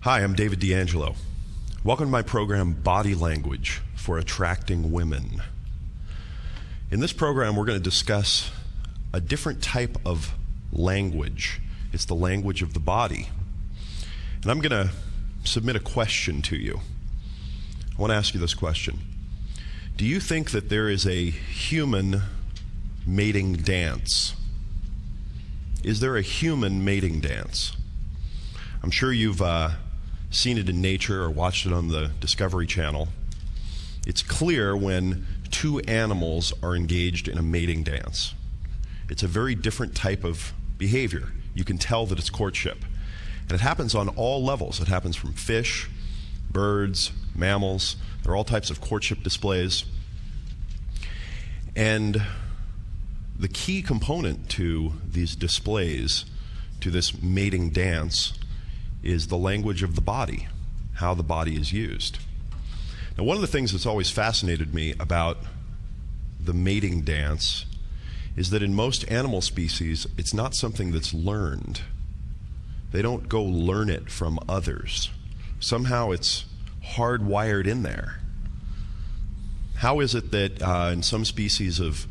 Hi, I'm David DeAngelo. Welcome to my program, Body Language for Attracting Women. In this program, we're going to discuss a different type of language. It's the language of the body. And I'm going to submit a question to you. I want to ask you this question. Do you think that there is a human mating dance? Is there a human mating dance? I'm sure you've seen it in nature or watched it on the Discovery Channel. It's clear when two animals are engaged in a mating dance. It's a very different type of behavior. You can tell that it's courtship. And it happens on all levels. It happens from fish, birds, mammals. There are all types of courtship displays. And the key component to these displays, to this mating dance, is the language of the body, how the body is used. Now, one of the things that's always fascinated me about the mating dance is that in most animal species, it's not something that's learned. They don't go learn it from others. Somehow it's hardwired in there. How is it that in some species of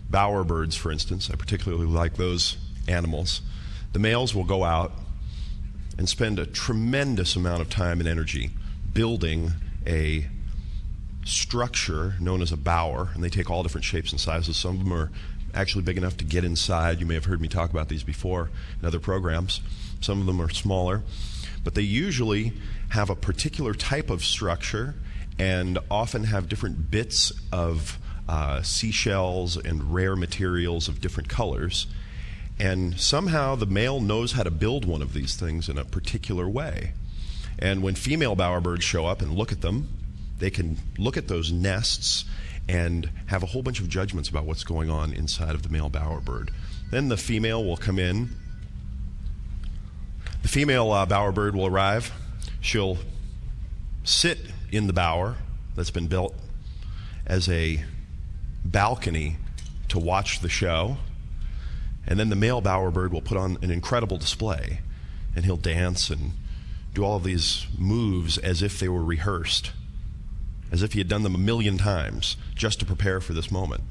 bowerbirds, for instance, I particularly like those animals, the males will go out and spend a tremendous amount of time and energy building a structure known as a bower, and they take all different shapes and sizes. Some of them are actually big enough to get inside. You may have heard me talk about these before in other programs. Some of them are smaller, but they usually have a particular type of structure and often have different bits of seashells and rare materials of different colors. And somehow the male knows how to build one of these things in a particular way. And when female bowerbirds show up and look at them, they can look at those nests and have a whole bunch of judgments about what's going on inside of the male bowerbird. Then the female will come in. The female bowerbird will arrive. She'll sit in the bower that's been built as a balcony to watch the show. And then the male bowerbird will put on an incredible display, and he'll dance and do all of these moves as if they were rehearsed, as if he had done them 1,000,000 times just to prepare for this moment.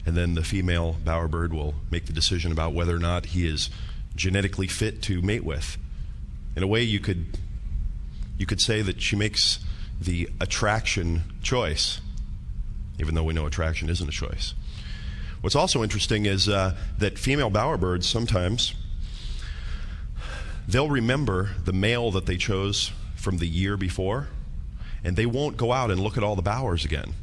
And then the female bowerbird will make the decision about whether or not he is genetically fit to mate with. In a way, you could say that she makes the attraction choice, even though we know attraction isn't a choice. What's also interesting is that female bowerbirds sometimes, they'll remember the male that they chose from the year before, and they won't go out and look at all the bowers again.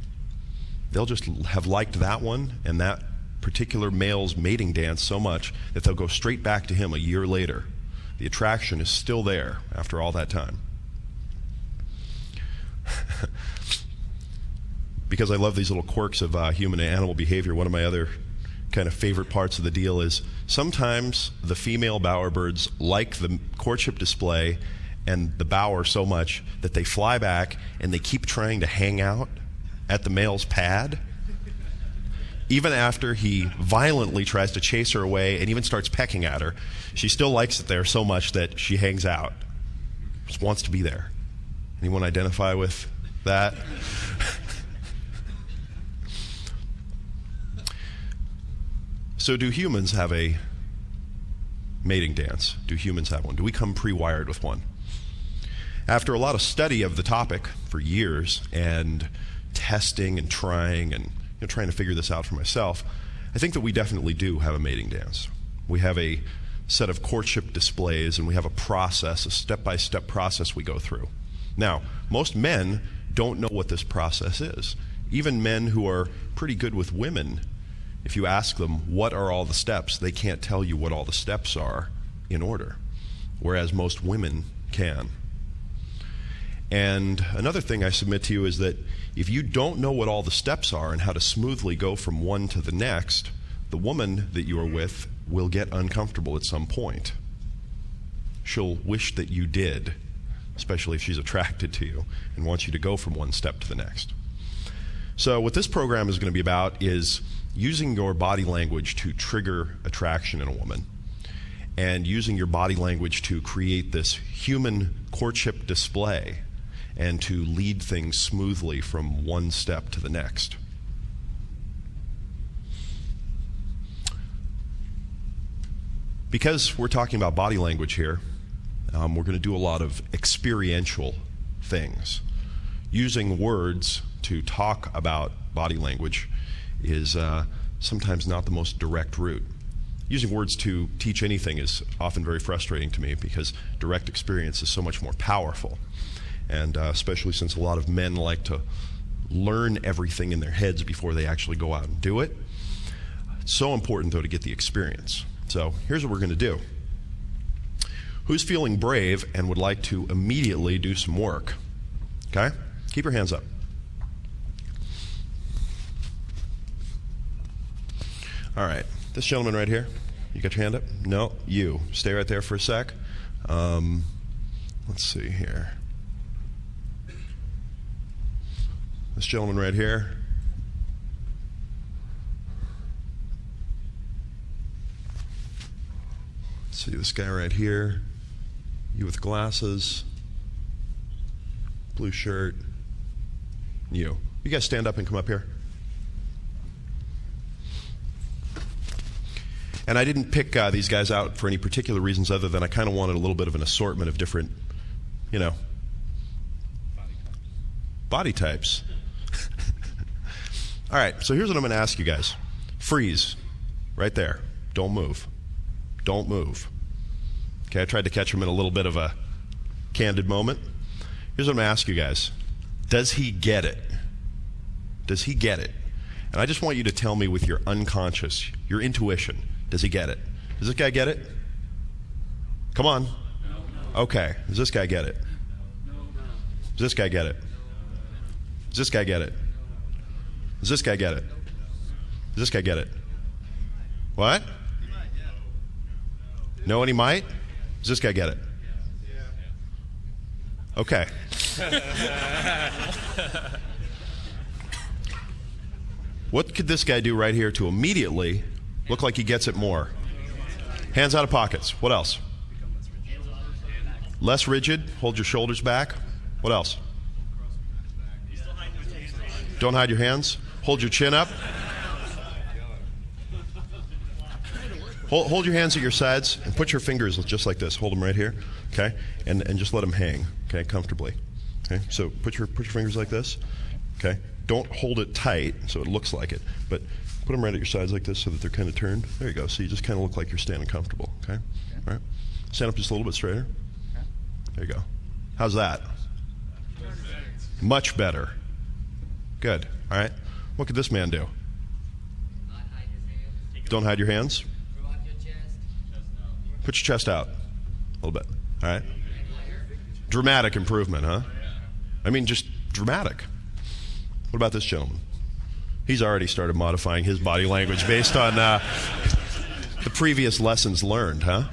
They'll just have liked that one and that particular male's mating dance so much that they'll go straight back to him a year later. The attraction is still there after all that time. Because I love these little quirks of human and animal behavior, one of my other kind of favorite parts of the deal is sometimes the female bowerbirds like the courtship display and the bower so much that they fly back and they keep trying to hang out at the male's pad. Even after he violently tries to chase her away and even starts pecking at her, she still likes it there so much that she hangs out, just wants to be there. Anyone identify with that? So do humans have a mating dance? Do humans have one? Do we come pre-wired with one? After a lot of study of the topic for years and testing and trying and trying to figure this out for myself, I think that we definitely do have a mating dance. We have a set of courtship displays and we have a process, a step-by-step process we go through. Now, most men don't know what this process is. Even men who are pretty good with women, if you ask them what are all the steps, they can't tell you what all the steps are in order, whereas most women can. And another thing I submit to you is that if you don't know what all the steps are and how to smoothly go from one to the next, the woman that you are with will get uncomfortable at some point. She'll wish that you did, especially if she's attracted to you and wants you to go from one step to the next. So what this program is going to be about is using your body language to trigger attraction in a woman. and using your body language to create this human courtship display and to lead things smoothly from one step to the next. Because we're talking about body language here, we're going to do a lot of experiential things. Using words to talk about body language is sometimes not the most direct route. Using words to teach anything is often very frustrating to me because direct experience is so much more powerful. And especially since a lot of men like to learn everything in their heads before they actually go out and do it. It's so important, though, to get the experience. So here's what we're going to do. Who's feeling brave and would like to immediately do some work? Okay? Keep your hands up. All right. This gentleman right here. You got your hand up? No, you. Stay right there for a sec. Let's see here. This gentleman right here. Let's see this guy right here. You with glasses. Blue shirt. You. You guys stand up and come up here. And I didn't pick these guys out for any particular reasons other than I kind of wanted a little bit of an assortment of different, you know, body types. All right, so here's what I'm going to ask you guys. Freeze, right there. Don't move. Don't move. Okay, I tried to catch him in a little bit of a candid moment. Here's what I'm going to ask you guys. Does he get it? Does he get it? And I just want you to tell me with your unconscious, your intuition, does he get it? Does this guy get it? Come on. Okay, does this guy get it? Does this guy get it? Does this guy get it? Does this guy get it? Does this guy get it? What? No, and he might? Does this guy get it? Okay. What could this guy do right here to immediately look like he gets it more? Hands out of pockets. What else? Less rigid. Hold your shoulders back. What else? Don't hide your hands. Hold your chin up. Hold your hands at your sides and put your fingers just like this. Hold them right here, okay? And just let them hang, okay, comfortably. Okay, so put your fingers like this, okay? Don't hold it tight so it looks like it, but put them right at your sides like this so that they're kind of turned. There you go. So you just kind of look like you're standing comfortable, okay? All right. Stand up just a little bit straighter. There you go. How's that? Much better. Good. All right. What could this man do? Don't hide your hands. Put your chest out a little bit. All right. Dramatic improvement, huh? I mean, just dramatic. What about this gentleman? He's already started modifying his body language based on the previous lessons learned, huh?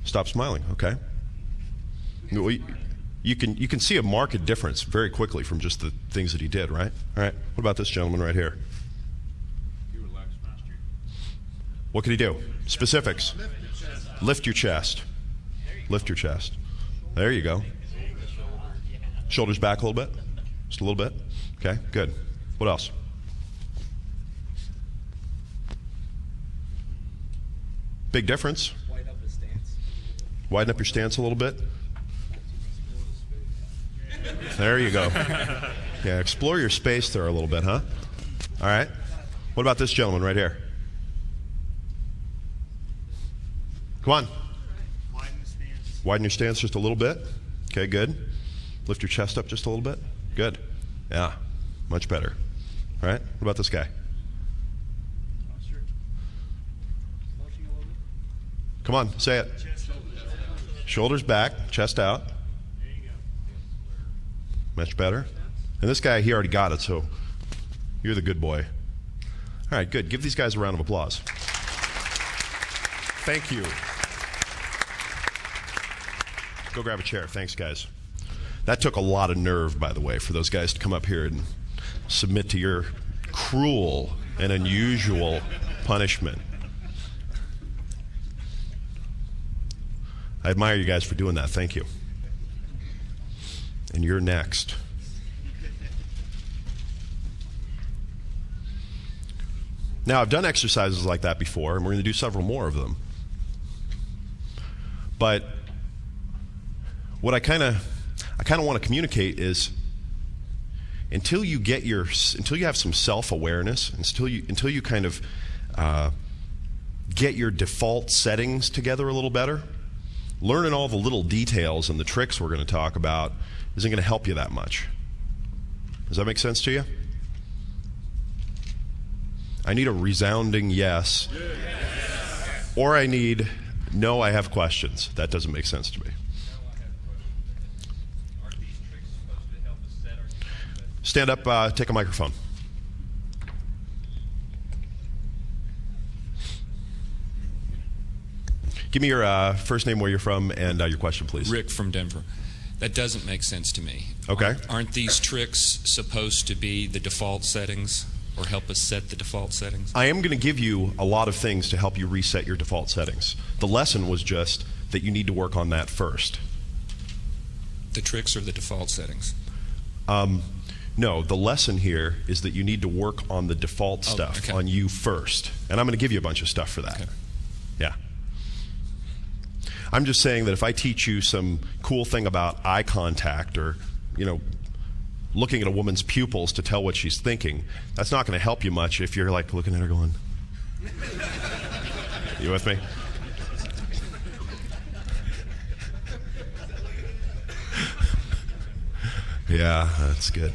Stop smiling. Okay. You can see a marked difference very quickly from just the things that he did, right? All right. What about this gentleman right here? What could he do? Specifics. Lift your chest. Lift your chest. There you go. Shoulders back a little bit. Just a little bit. Okay, good. What else? Big difference. Widen up your stance a little bit. There you go. Yeah, explore your space there a little bit, huh? All right. What about this gentleman right here? Come on. Widen your stance just a little bit. Okay, good. Lift your chest up just a little bit. Good. Yeah, much better. All right. What about this guy? Come on, say it. Shoulders back, chest out. Much better. And this guy, he already got it, so you're the good boy. All right, good. Give these guys a round of applause. Thank you. Go grab a chair. Thanks, guys. That took a lot of nerve, by the way, for those guys to come up here and submit to your cruel and unusual punishment. I admire you guys for doing that. Thank you. And you're next. Now, I've done exercises like that before, and we're going to do several more of them. But what I kind of want to communicate is until you have some self-awareness, until you kind of get your default settings together a little better, learning all the little details and the tricks we're going to talk about isn't going to help you that much. Does that make sense to you? I need a resounding yes. Yes. Or I need, no, I have questions. That doesn't make sense to me. Are these tricks supposed to help us set our default? Stand up, take a microphone. Give me your first name, where you're from, and your question, please. Rick from Denver. That doesn't make sense to me. Okay. Aren't these tricks supposed to be the default settings or help us set the default settings? I am going to give you a lot of things to help you reset your default settings. The lesson was just that you need to work on that first. The tricks or the default settings? No, the lesson here is that you need to work on the default stuff, on you first. And I'm going to give you a bunch of stuff for that. Okay. Yeah. I'm just saying that if I teach you some cool thing about eye contact or, looking at a woman's pupils to tell what she's thinking, that's not going to help you much if you're like looking at her going, you with me? Yeah, that's good.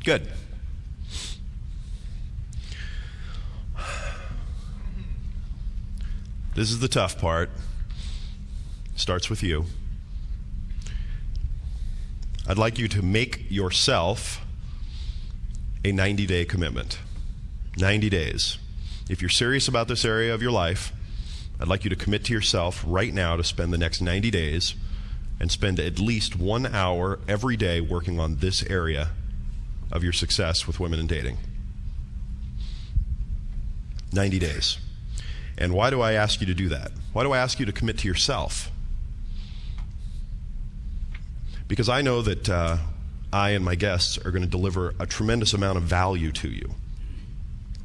Good. This is the tough part. Starts with you. I'd like you to make yourself a 90-day commitment. 90 days. If you're serious about this area of your life, I'd like you to commit to yourself right now to spend the next 90 days and spend at least 1 hour every day working on this area of your success with women and dating. 90 days. And why do I ask you to do that? Why do I ask you to commit to yourself? Because I know that I and my guests are going to deliver a tremendous amount of value to you.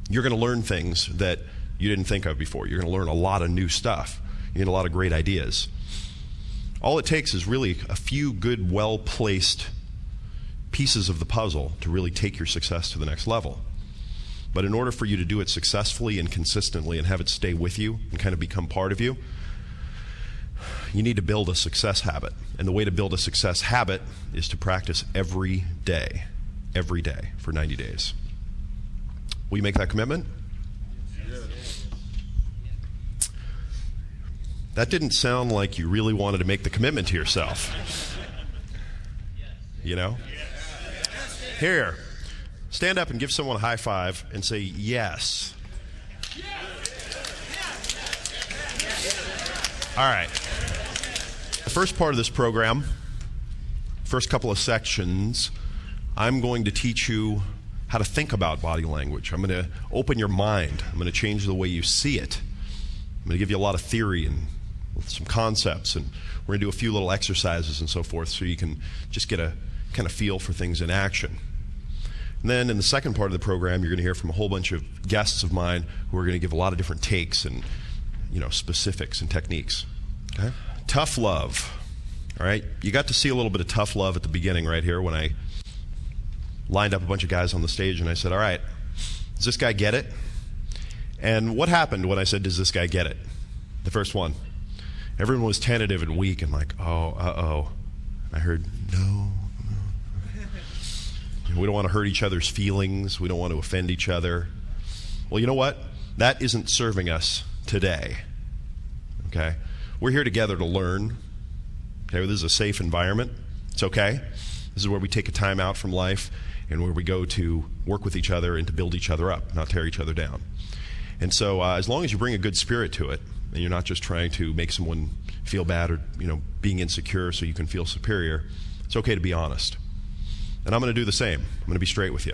You're going to learn things that you didn't think of before. You're going to learn a lot of new stuff. You get a lot of great ideas. All it takes is really a few good, well-placed pieces of the puzzle to really take your success to the next level. But in order for you to do it successfully and consistently and have it stay with you and kind of become part of you, you need to build a success habit. And the way to build a success habit is to practice every day for 90 days. Will you make that commitment? Yes. That didn't sound like you really wanted to make the commitment to yourself. You know? Here. Stand up and give someone a high five and say yes. All right. The first part of this program, first couple of sections, I'm going to teach you how to think about body language. I'm going to open your mind. I'm going to change the way you see it. I'm going to give you a lot of theory and some concepts, and we're going to do a few little exercises and so forth so you can just get a kind of feel for things in action. And then in the second part of the program, you're going to hear from a whole bunch of guests of mine who are going to give a lot of different takes and, specifics and techniques. Okay? Tough love. All right? You got to see a little bit of tough love at the beginning right here when I lined up a bunch of guys on the stage and I said, all right, does this guy get it? And what happened when I said, does this guy get it? The first one. Everyone was tentative and weak and like, oh, uh-oh. I heard, no. We don't want to hurt each other's feelings. We don't want to offend each other. Well, you know what? That isn't serving us today. Okay? We're here together to learn. Okay? This is a safe environment. It's okay. This is where we take a time out from life and where we go to work with each other and to build each other up, not tear each other down. And so as long as you bring a good spirit to it and you're not just trying to make someone feel bad or being insecure so you can feel superior, it's okay to be honest. And I'm going to do the same. I'm going to be straight with you.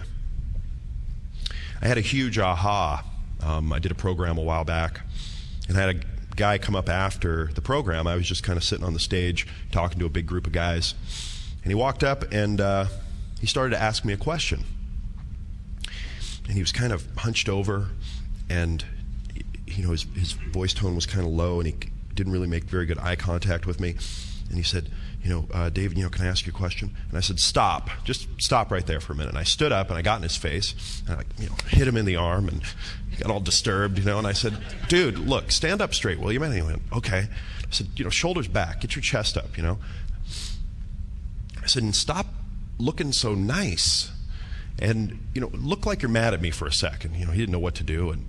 I had a huge aha. I did a program a while back, and I had a guy come up after the program. I was just kind of sitting on the stage talking to a big group of guys, and he walked up and he started to ask me a question. And he was kind of hunched over, and his voice tone was kind of low, and he didn't really make very good eye contact with me. And he said, David, can I ask you a question? And I said, stop. Just stop right there for a minute. And I stood up, and I got in his face, and I hit him in the arm, and he got all disturbed, and I said, dude, look, stand up straight, will you, man? And he went, okay. I said, shoulders back, get your chest up, I said, and stop looking so nice. And, look like you're mad at me for a second. He didn't know what to do. And,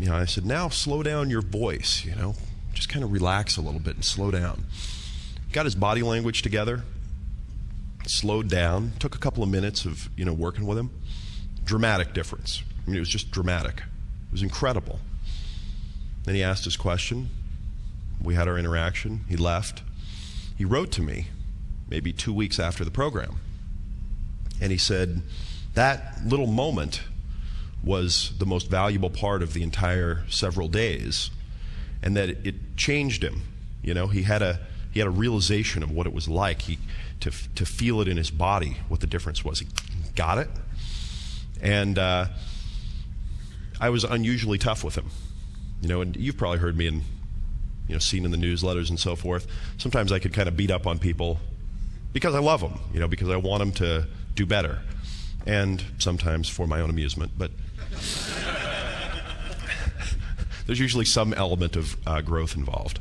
I said, now slow down your voice, just kind of relax a little bit and slow down. Got his body language together, slowed down, took a couple of minutes of, working with him. Dramatic difference. It was just dramatic. It was incredible. Then he asked his question. We had our interaction. He left. He wrote to me maybe 2 weeks after the program. And he said, that little moment was the most valuable part of the entire several days, and that it changed him. He had a realization of what it was like to feel it in his body, what the difference was. He got it. And I was unusually tough with him. And you've probably heard me seen in the newsletters and so forth. Sometimes I could kind of beat up on people because I love them, because I want them to do better, and sometimes for my own amusement, but there's usually some element of growth involved.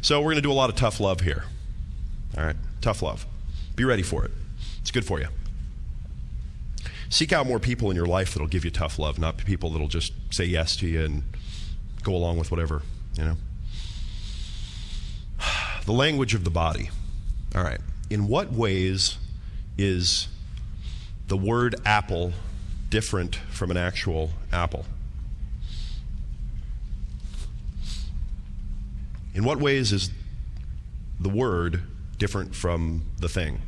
So we're going to do a lot of tough love here. All right, tough love. Be ready for it. It's good for you. Seek out more people in your life that'll give you tough love, not people that'll just say yes to you and go along with whatever, The language of the body. All right. In what ways is the word apple different from an actual apple? In what ways is the word different from the thing?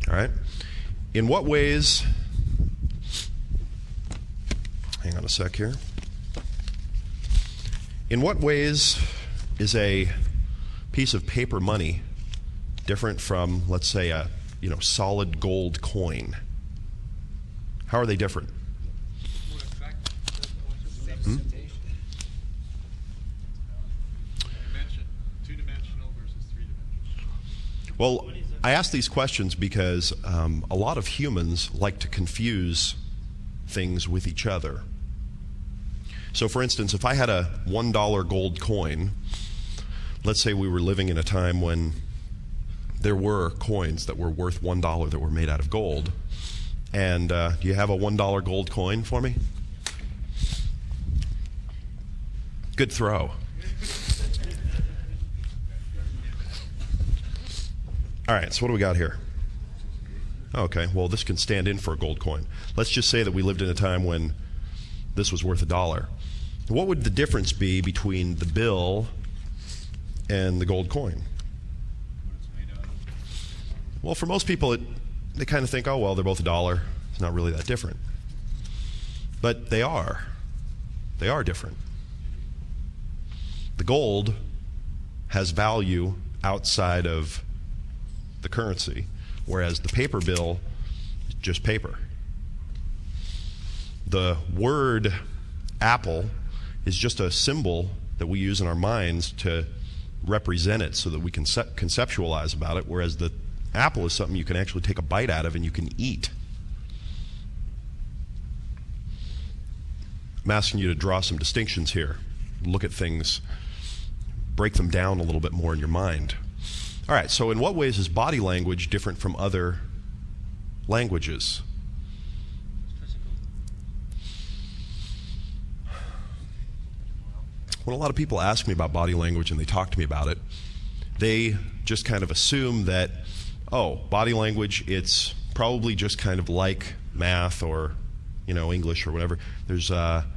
All right? In what ways, hang on a sec here. In what ways is a piece of paper money different from, let's say, a solid gold coin? How are they different? Two-dimensional versus three-dimensional. Well, I ask these questions because a lot of humans like to confuse things with each other. So, for instance, if I had a $1 gold coin, let's say we were living in a time when there were coins that were worth $1 that were made out of gold. And do you have a $1 gold coin for me? Good throw. All right, so what do we got here? Okay, well, this can stand in for a gold coin. Let's just say that we lived in a time when this was worth $1. What would the difference be between the bill and the gold coin? Well, for most people, they kind of think, oh, well, they're both $1. It's not really that different. But they are. They are different. The gold has value outside of the currency, whereas the paper bill is just paper. The word apple is just a symbol that we use in our minds to represent it so that we can conceptualize about it, whereas the apple is something you can actually take a bite out of and you can eat. I'm asking you to draw some distinctions here. Look at things, break them down a little bit more in your mind. All right, so in what ways is body language different from other languages? When a lot of people ask me about body language and they talk to me about it, they just kind of assume that, oh, body language, it's probably just kind of like math or, English or whatever. There's a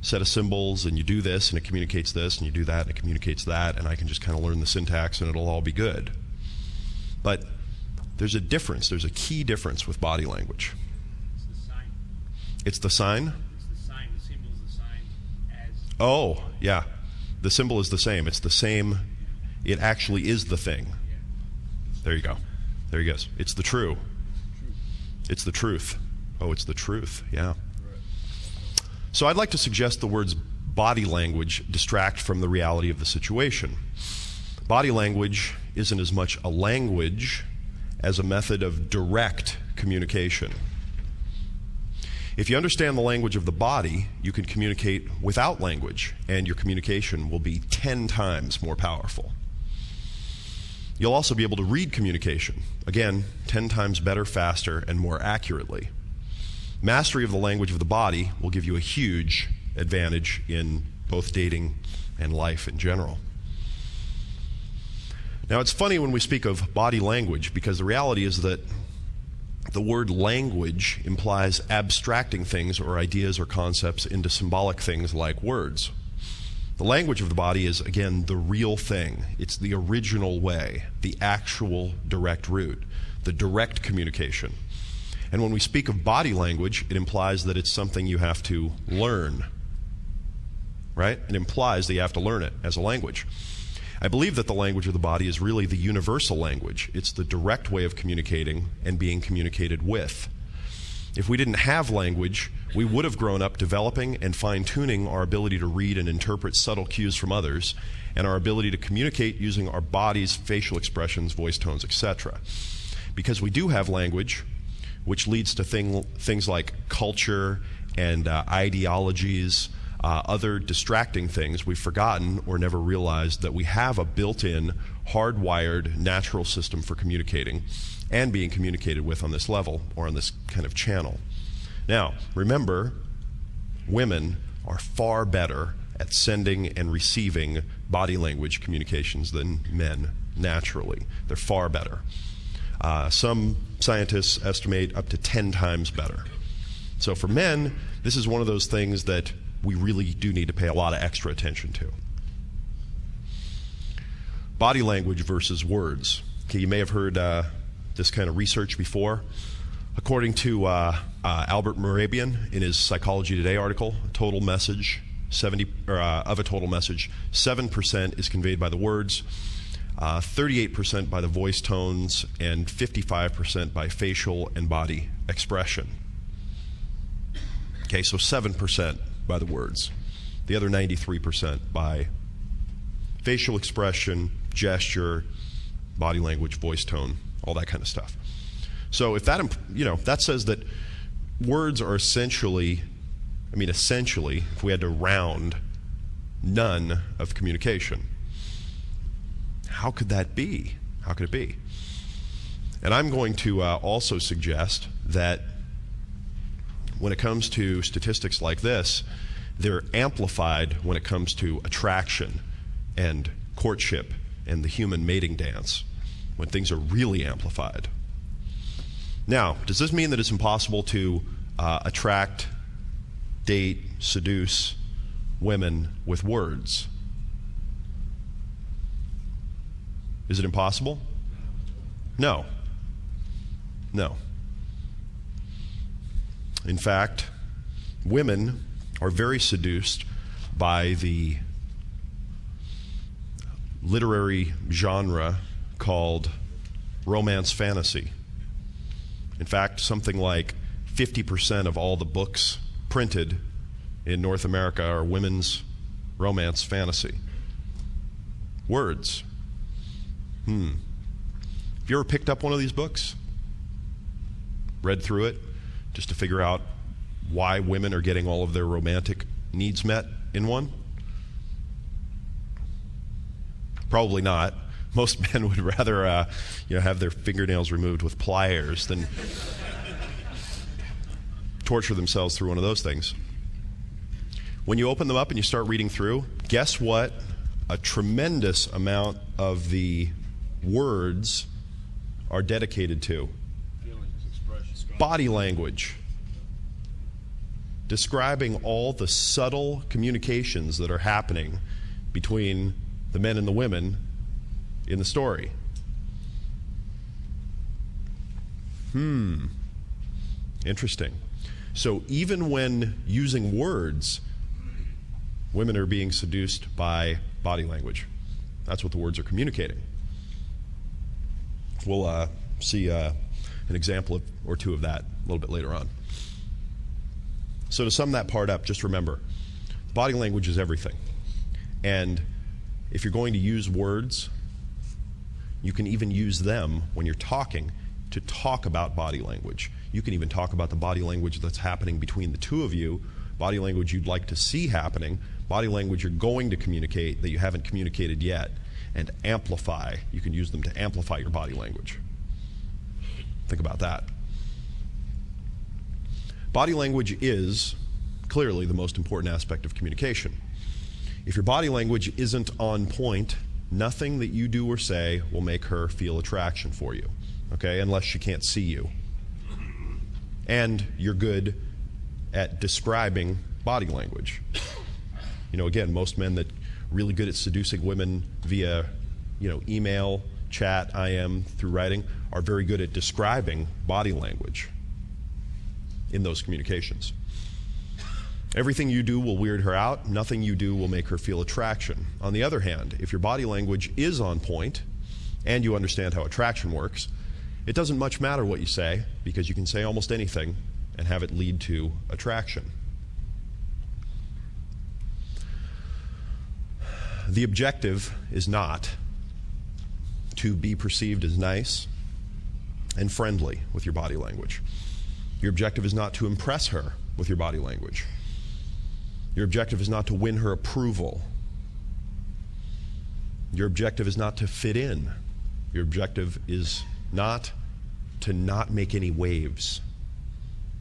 set of symbols and you do this and it communicates this and you do that and it communicates that, and I can just kind of learn the syntax and it'll all be good. But there's a difference. There's a key difference with body language. It's the sign. It's the sign? It's the sign. The symbol is the sign as. Oh, yeah. The symbol is the same. It's the same. It actually is the thing. There you go. There he goes. It's the true. It's the truth. Oh, it's the truth. Yeah. So I'd like to suggest the words body language distract from the reality of the situation. Body language isn't as much a language as a method of direct communication. If you understand the language of the body, you can communicate without language, and your communication will be 10 times more powerful. You'll also be able to read communication, again, 10 times better, faster, and more accurately. Mastery of the language of the body will give you a huge advantage in both dating and life in general. Now, it's funny when we speak of body language, because the reality is that the word language implies abstracting things or ideas or concepts into symbolic things like words. The language of the body is, again, the real thing. It's the original way, the actual direct route, the direct communication. And when we speak of body language, it implies that it's something you have to learn, right? It implies that you have to learn it as a language. I believe that the language of the body is really the universal language. It's the direct way of communicating and being communicated with. If we didn't have language, we would have grown up developing and fine-tuning our ability to read and interpret subtle cues from others, and our ability to communicate using our body's facial expressions, voice tones, etc. Because we do have language, which leads to things like culture and ideologies, other distracting things, we've forgotten or never realized that we have a built-in, hardwired, natural system for communicating and being communicated with on this level or on this kind of channel. Now, remember, women are far better at sending and receiving body language communications than men naturally. They're far better. Some scientists estimate up to 10 times better. So for men, this is one of those things that we really do need to pay a lot of extra attention to. Body language versus words. Okay, you may have heard this kind of research before. According to Albert Mehrabian in his Psychology Today article, a total message, of a total message, 7% is conveyed by the words, 38% by the voice tones, and 55% by facial and body expression. Okay, so 7% by the words. The other 93% by facial expression, gesture, body language, voice tone, all that kind of stuff. So if that, that says that words are essentially, if we had to round, none of communication. How could that be? How could it be? And I'm going to also suggest that when it comes to statistics like this, they're amplified when it comes to attraction and courtship and the human mating dance, when things are really amplified. Now, does this mean that it's impossible to attract, date, seduce women with words? Is it impossible? No. No. In fact, women are very seduced by the literary genre called romance fantasy. In fact, something like 50% of all the books printed in North America are women's romance fantasy. Words. Have you ever picked up one of these books? Read through it just to figure out why women are getting all of their romantic needs met in one? Probably not. Most men would rather have their fingernails removed with pliers than torture themselves through one of those things. When you open them up and you start reading through, guess what? A tremendous amount of the words are dedicated to body language, describing all the subtle communications that are happening between the men and the women in the story. Interesting. So even when using words, women are being seduced by body language. That's what the words are communicating. We'll see an example or two of that a little bit later on. So to sum that part up, just remember, body language is everything. And if you're going to use words, you can even use them when you're talking to talk about body language. You can even talk about the body language that's happening between the two of you, body language you'd like to see happening, body language you're going to communicate that you haven't communicated yet, and amplify. You can use them to amplify your body language. Think about that. Body language is clearly the most important aspect of communication. If your body language isn't on point, nothing that you do or say will make her feel attraction for you, okay, unless she can't see you. And you're good at describing body language. You know, again, most men that really good at seducing women via, email, chat, IM, through writing, are very good at describing body language in those communications. Everything you do will weird her out. Nothing you do will make her feel attraction. On the other hand, if your body language is on point and you understand how attraction works, it doesn't much matter what you say, because you can say almost anything and have it lead to attraction. The objective is not to be perceived as nice and friendly with your body language. Your objective is not to impress her with your body language. Your objective is not to win her approval. Your objective is not to fit in. Your objective is not to not make any waves.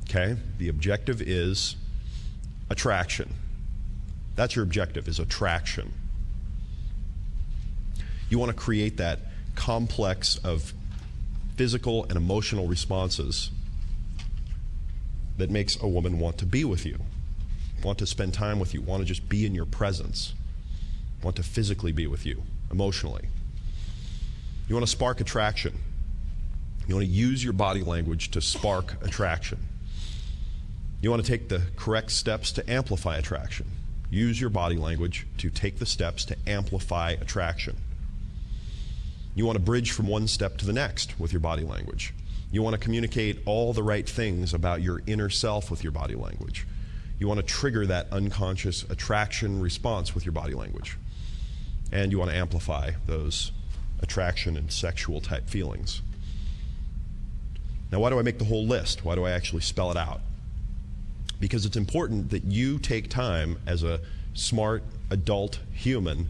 Okay? The objective is attraction. That's your objective, is attraction. You want to create that complex of physical and emotional responses that makes a woman want to be with you, want to spend time with you, want to just be in your presence, want to physically be with you, emotionally. You want to spark attraction. You want to use your body language to spark attraction. You want to take the correct steps to amplify attraction. Use your body language to take the steps to amplify attraction. You want to bridge from one step to the next with your body language. You want to communicate all the right things about your inner self with your body language. You want to trigger that unconscious attraction response with your body language. And you want to amplify those attraction and sexual type feelings. Now, why do I make the whole list? Why do I actually spell it out? Because it's important that you take time as a smart adult human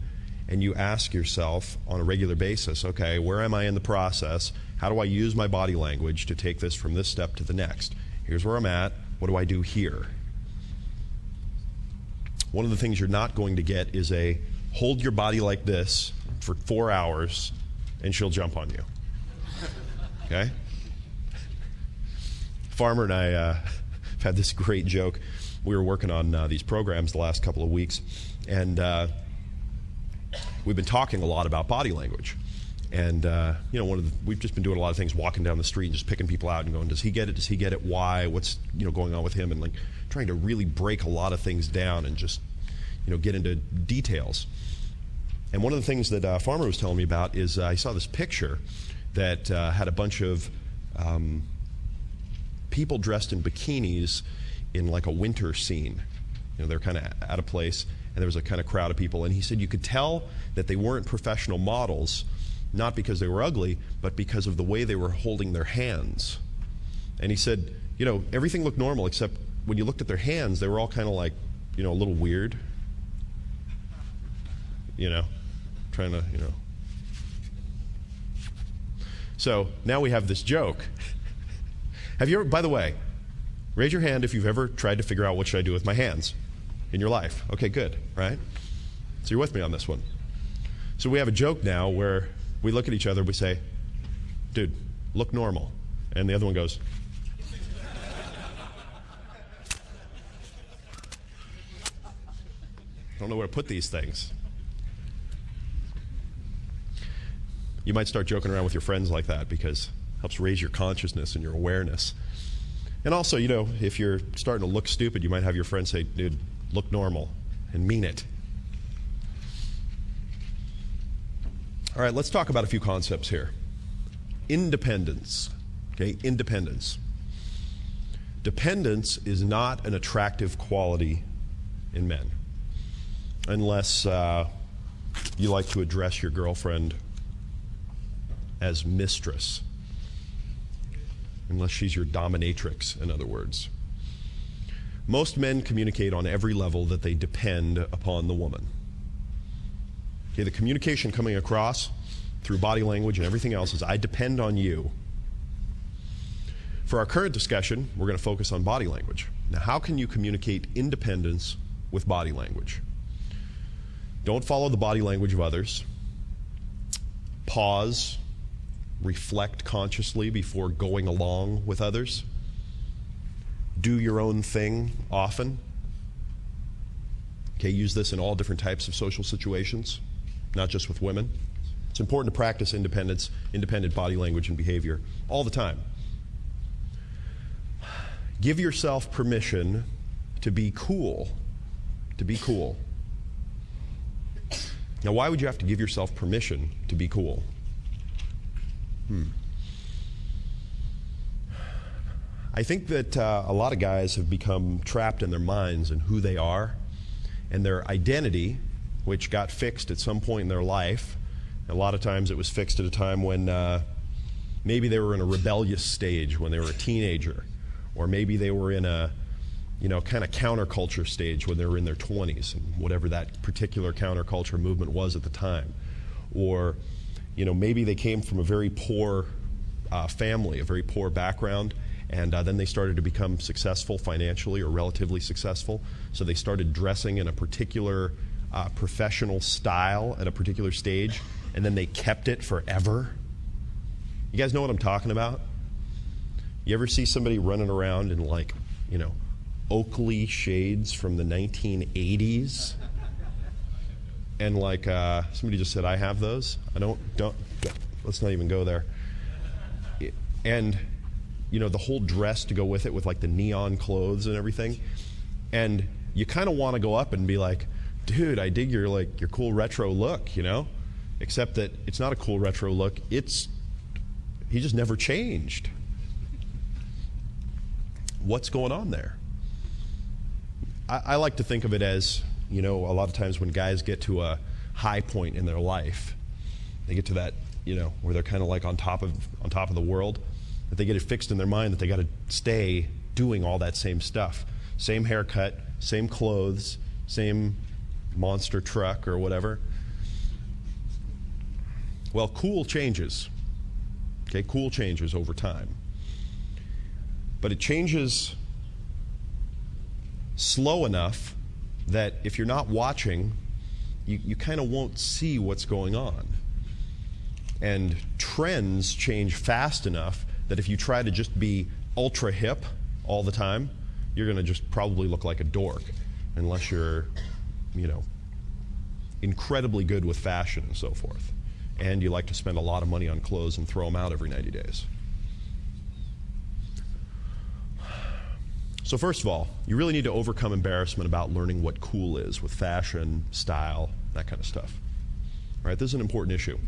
and you ask yourself on a regular basis, okay, where am I in the process? How do I use my body language to take this from this step to the next? Here's where I'm at. What do I do here? One of the things you're not going to get is a hold your body like this for 4 hours and she'll jump on you. Okay? Farmer and I have had this great joke. We were working on these programs the last couple of weeks, and we've been talking a lot about body language. And we've just been doing a lot of things, walking down the street and just picking people out and going, does he get it? Does he get it? Why? What's going on with him? And like trying to really break a lot of things down and just get into details. And one of the things that Farmer was telling me about is I saw this picture that had a bunch of people dressed in bikinis in like a winter scene. They're kind of at a place, and there was a kind of crowd of people. And he said you could tell that they weren't professional models, not because they were ugly, but because of the way they were holding their hands. And he said, everything looked normal, except when you looked at their hands, they were all kind of like, a little weird. Trying to, So now we have this joke. Have you ever, by the way, raise your hand if you've ever tried to figure out what should I do with my hands in your life. Okay, good, right? So you're with me on this one. So we have a joke now where we look at each other, we say, dude, look normal. And the other one goes, I don't know where to put these things. You might start joking around with your friends like that because it helps raise your consciousness and your awareness. And also, you know, if you're starting to look stupid, you might have your friend say, dude, look normal, and mean it. All right, let's talk about a few concepts here. Independence, okay, independence. Dependence is not an attractive quality in men, unless you like to address your girlfriend as mistress. Unless she's your dominatrix, in other words. Most men communicate on every level that they depend upon the woman. Okay, the communication coming across through body language and everything else is, I depend on you. For our current discussion, we're going to focus on body language. Now, how can you communicate independence with body language? Don't follow the body language of others. Pause. Reflect consciously before going along with others. Do your own thing often. Okay, use this in all different types of social situations, not just with women. It's important to practice independent body language and behavior all the time. Give yourself permission to be cool. To be cool. Now, why would you have to give yourself permission to be cool? I think that a lot of guys have become trapped in their minds and who they are and their identity, which got fixed at some point in their life. A lot of times it was fixed at a time when maybe they were in a rebellious stage when they were a teenager, or maybe they were in a kind of counterculture stage when they were in their 20s, and whatever that particular counterculture movement was at the time. Or maybe they came from a very poor family, a very poor background, and then they started to become successful financially or relatively successful. So they started dressing in a particular professional style at a particular stage, and then they kept it forever. You guys know what I'm talking about? You ever see somebody running around in Oakley shades from the 1980s? And somebody just said, I have those. Let's not even go there. And, the whole dress to go with it, with the neon clothes and everything. And you kind of want to go up and be like, dude, I dig your cool retro look, Except that it's not a cool retro look. He just never changed. What's going on there? I like to think of it as, a lot of times when guys get to a high point in their life, they get to that, where they're kind of on top of the world, that they get it fixed in their mind that they got to stay doing all that same stuff. Same haircut, same clothes, same monster truck or whatever. Well, cool changes. Okay, cool changes over time. But it changes slow enough that if you're not watching, you kind of won't see what's going on. And trends change fast enough that if you try to just be ultra hip all the time, you're going to just probably look like a dork, unless you're, incredibly good with fashion and so forth. And you like to spend a lot of money on clothes and throw them out every 90 days. So first of all, you really need to overcome embarrassment about learning what cool is with fashion, style, that kind of stuff. All right, this is an important issue.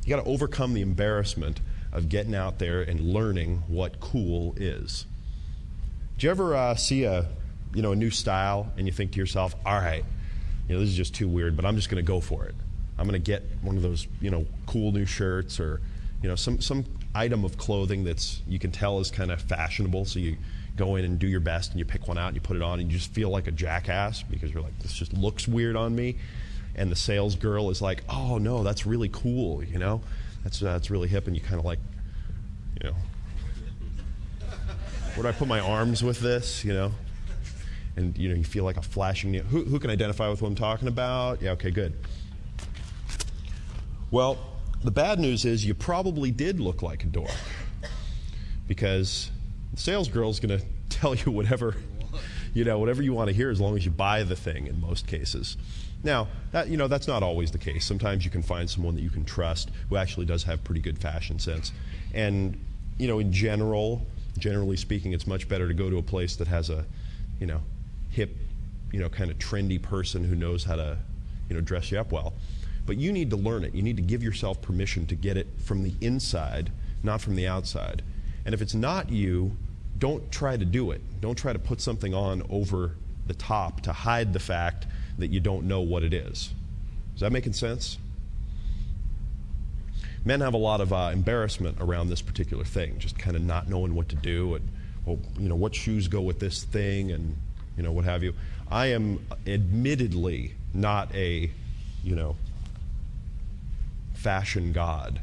You got to overcome the embarrassment of getting out there and learning what cool is. Do you ever see a new style and you think to yourself, all right, this is just too weird, but I'm just going to go for it. I'm going to get one of those, cool new shirts, or, some item of clothing that's you can tell is kind of fashionable. So you go in and do your best, and you pick one out and you put it on, and you just feel like a jackass because you're like, this just looks weird on me. And the sales girl is like, oh no, that's really cool, that's really hip, and you kind of like, where do I put my arms with this, And you feel like a flashing. Who can identify with what I'm talking about? Yeah, okay, good. Well, the bad news is you probably did look like a dork, because the sales girl's going to tell you whatever you want to hear, as long as you buy the thing in most cases. Now, that's not always the case. Sometimes you can find someone that you can trust who actually does have pretty good fashion sense. And, in general, Generally speaking, it's much better to go to a place that has a, hip, kind of trendy person who knows how to, dress you up well. But you need to learn it. You need to give yourself permission to get it from the inside, not from the outside. And if it's not you, don't try to do it. Don't try to put something on over the top to hide the fact that you don't know what it is. Is that making sense? Men have a lot of embarrassment around this particular thing, just kind of not knowing what to do, and what shoes go with this thing, and what have you. I am admittedly not a fashion god.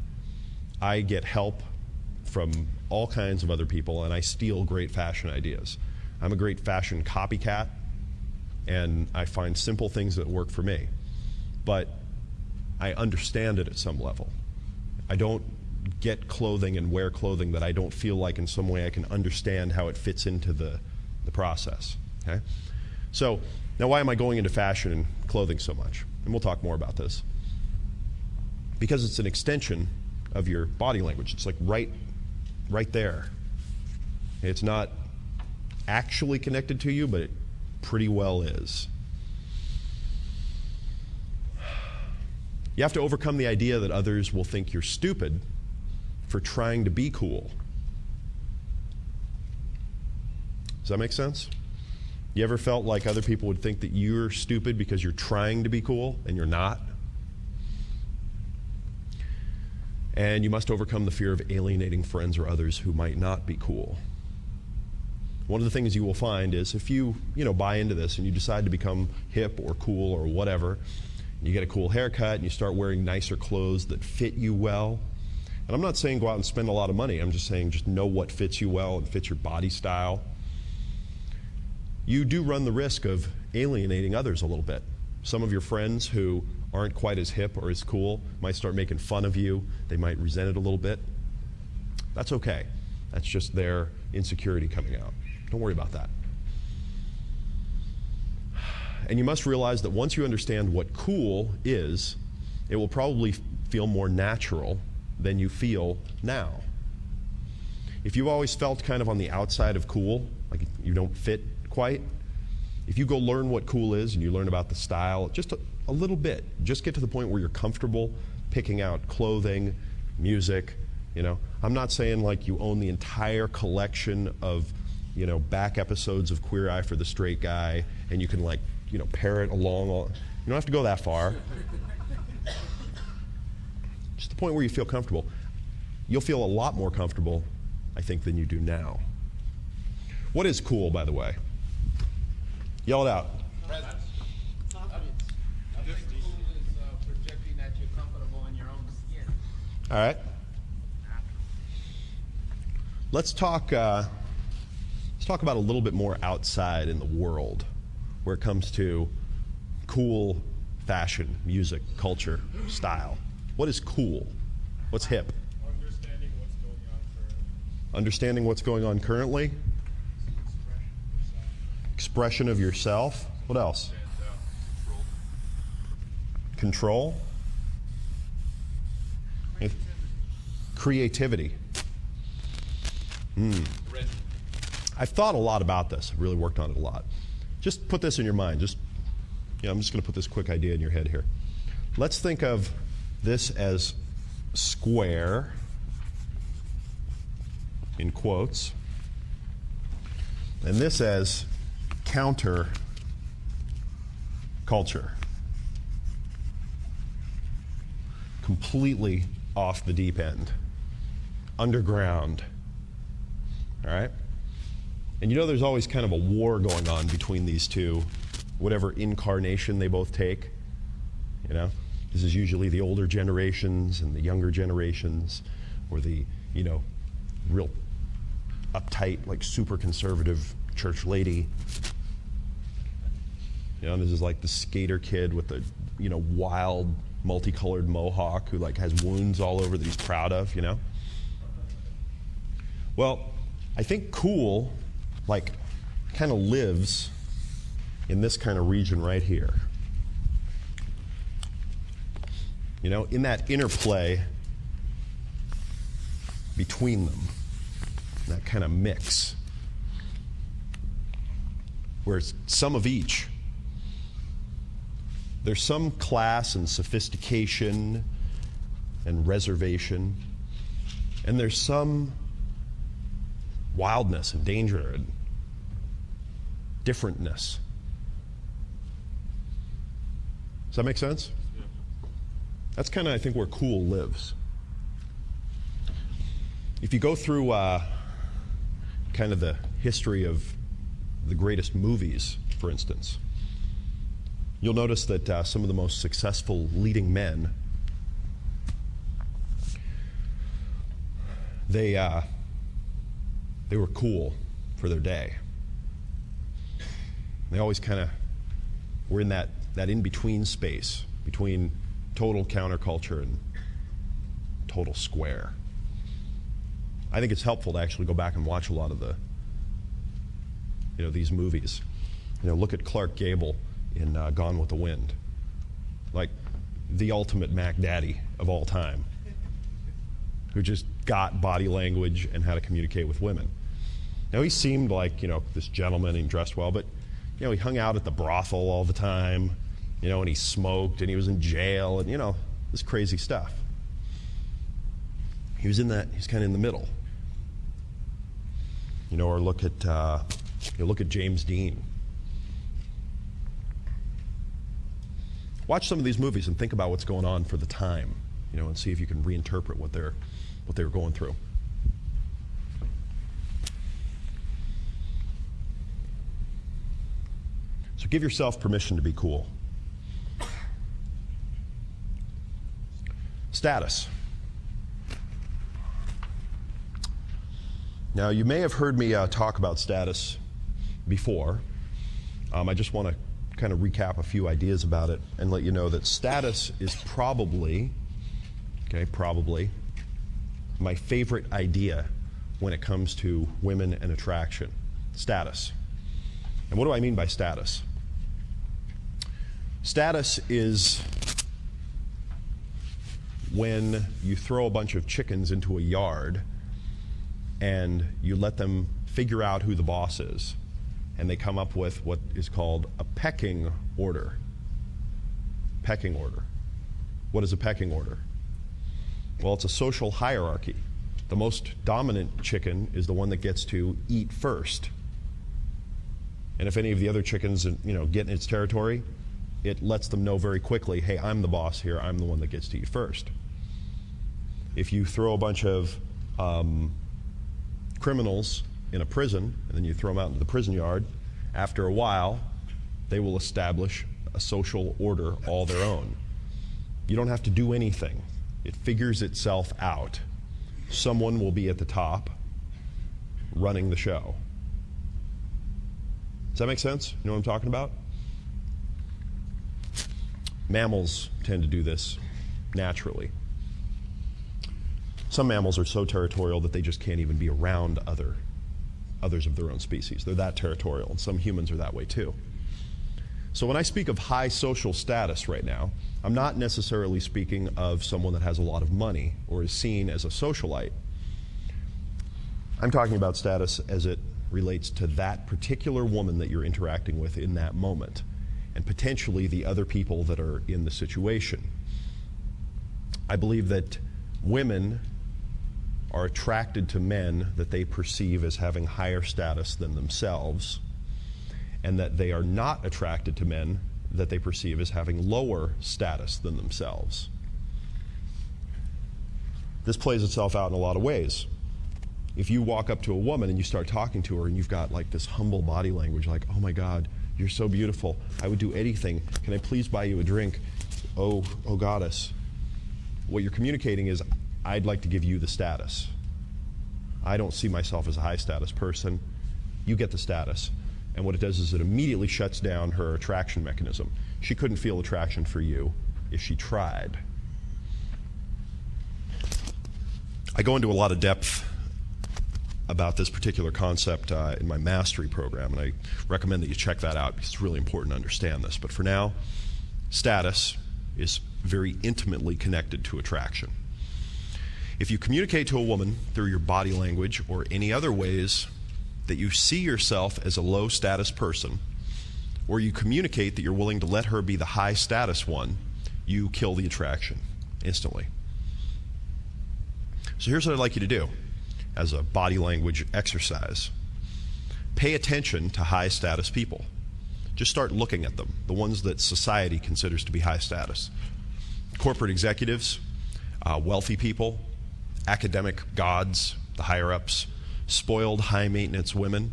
I get help from all kinds of other people, and I steal great fashion ideas. I'm a great fashion copycat, and I find simple things that work for me. But I understand it at some level. I don't get clothing and wear clothing that I don't feel like in some way I can understand how it fits into the process. Okay? So now why am I going into fashion and clothing so much? And we'll talk more about this. Because it's an extension of your body language. It's like right there. It's not actually connected to you, but it pretty well is. You have to overcome the idea that others will think you're stupid for trying to be cool. Does that make sense? You ever felt like other people would think that you're stupid because you're trying to be cool and you're not? And you must overcome the fear of alienating friends or others who might not be cool. One of the things you will find is if you buy into this and you decide to become hip or cool or whatever, and you get a cool haircut and you start wearing nicer clothes that fit you well. And I'm not saying go out and spend a lot of money. I'm just saying just know what fits you well and fits your body style. You do run the risk of alienating others a little bit. Some of your friends who aren't quite as hip or as cool might start making fun of you. They might resent it a little bit. That's okay. That's just their insecurity coming out. Don't worry about that. And you must realize that once you understand what cool is, it will probably feel more natural than you feel now. If you've always felt kind of on the outside of cool, like you don't fit quite, if you go learn what cool is and you learn about the style, just a little bit, just get to the point where you're comfortable picking out clothing, music, I'm not saying like you own the entire collection of, back episodes of Queer Eye for the Straight Guy and you can like, pair it along. You don't have to go that far. Just the point where you feel comfortable. You'll feel a lot more comfortable, I think, than you do now. What is cool, by the way? Yell it out. Presence. Confidence. I think cool is projecting that you're comfortable in your own skin. All right. Let's talk about a little bit more outside in the world where it comes to cool fashion, music, culture, style. What is cool? What's hip? Understanding what's going on currently. Understanding what's going on currently. Expression of yourself. What else? Control. Creativity. I've thought a lot about this. I've really worked on it a lot. Just put this in your mind. I'm just going to put this quick idea in your head here. Let's think of this as square, in quotes, and this as counter culture. Completely off the deep end. Underground. All right? And there's always kind of a war going on between these two, whatever incarnation they both take. This is usually the older generations and the younger generations, or the, real uptight, like super conservative church lady. This is like the skater kid with the, wild, multicolored mohawk who like has wounds all over that he's proud of, Well, I think cool like kind of lives in this kind of region right here. In that interplay between them. that kind of mix, where it's some of each. There's some class and sophistication and reservation, and there's some wildness and danger and differentness. Does that make sense? Yeah. That's kind of, I think, where cool lives. If you go through kind of the history of the greatest movies, for instance, you'll notice that some of the most successful leading men, they were cool for their day. They always kind of were in that in-between space between total counterculture and total square. I think it's helpful to actually go back and watch a lot of the, these movies. Look at Clark Gable in Gone with the Wind, like the ultimate Mac Daddy of all time, who just got body language and how to communicate with women. Now, he seemed like, this gentleman, and he dressed well, but, he hung out at the brothel all the time, and he smoked, and he was in jail, and, this crazy stuff. He's kind of in the middle. Or look at James Dean. Watch some of these movies and think about what's going on for the time, and see if you can reinterpret what they were going through. So give yourself permission to be cool. Status. Now, you may have heard me talk about status before. I just want to kind of recap a few ideas about it and let you know that status is probably my favorite idea when it comes to women and attraction. Status. And what do I mean by status? Status is when you throw a bunch of chickens into a yard and you let them figure out who the boss is, and they come up with what is called a pecking order. Pecking order. What is a pecking order? Well, it's a social hierarchy. The most dominant chicken is the one that gets to eat first. And if any of the other chickens, get in its territory, it lets them know very quickly, hey, I'm the boss here, I'm the one that gets to eat first. If you throw a bunch of criminals in a prison, and then you throw them out into the prison yard, after a while, they will establish a social order all their own. You don't have to do anything. It figures itself out. Someone will be at the top running the show. Does that make sense? You know what I'm talking about? Mammals tend to do this naturally. Some mammals are so territorial that they just can't even be around others of their own species. They're that territorial, and some humans are that way too. So when I speak of high social status right now, I'm not necessarily speaking of someone that has a lot of money or is seen as a socialite. I'm talking about status as it relates to that particular woman that you're interacting with in that moment, and potentially the other people that are in the situation. I believe that women are attracted to men that they perceive as having higher status than themselves, and that they are not attracted to men that they perceive as having lower status than themselves. This plays itself out in a lot of ways. If you walk up to a woman and you start talking to her and you've got like this humble body language, like, oh my God, you're so beautiful, I would do anything, can I please buy you a drink? Oh goddess. What you're communicating is, I'd like to give you the status. I don't see myself as a high status person. You get the status. And what it does is it immediately shuts down her attraction mechanism. She couldn't feel attraction for you if she tried. I go into a lot of depth about this particular concept in my mastery program, and I recommend that you check that out because it's really important to understand this. But for now, status is very intimately connected to attraction. If you communicate to a woman through your body language or any other ways that you see yourself as a low status person, or you communicate that you're willing to let her be the high status one, you kill the attraction instantly. So here's what I'd like you to do as a body language exercise. Pay attention to high status people. Just start looking at them, the ones that society considers to be high status. Corporate executives, wealthy people, academic gods, the higher-ups, spoiled high-maintenance women,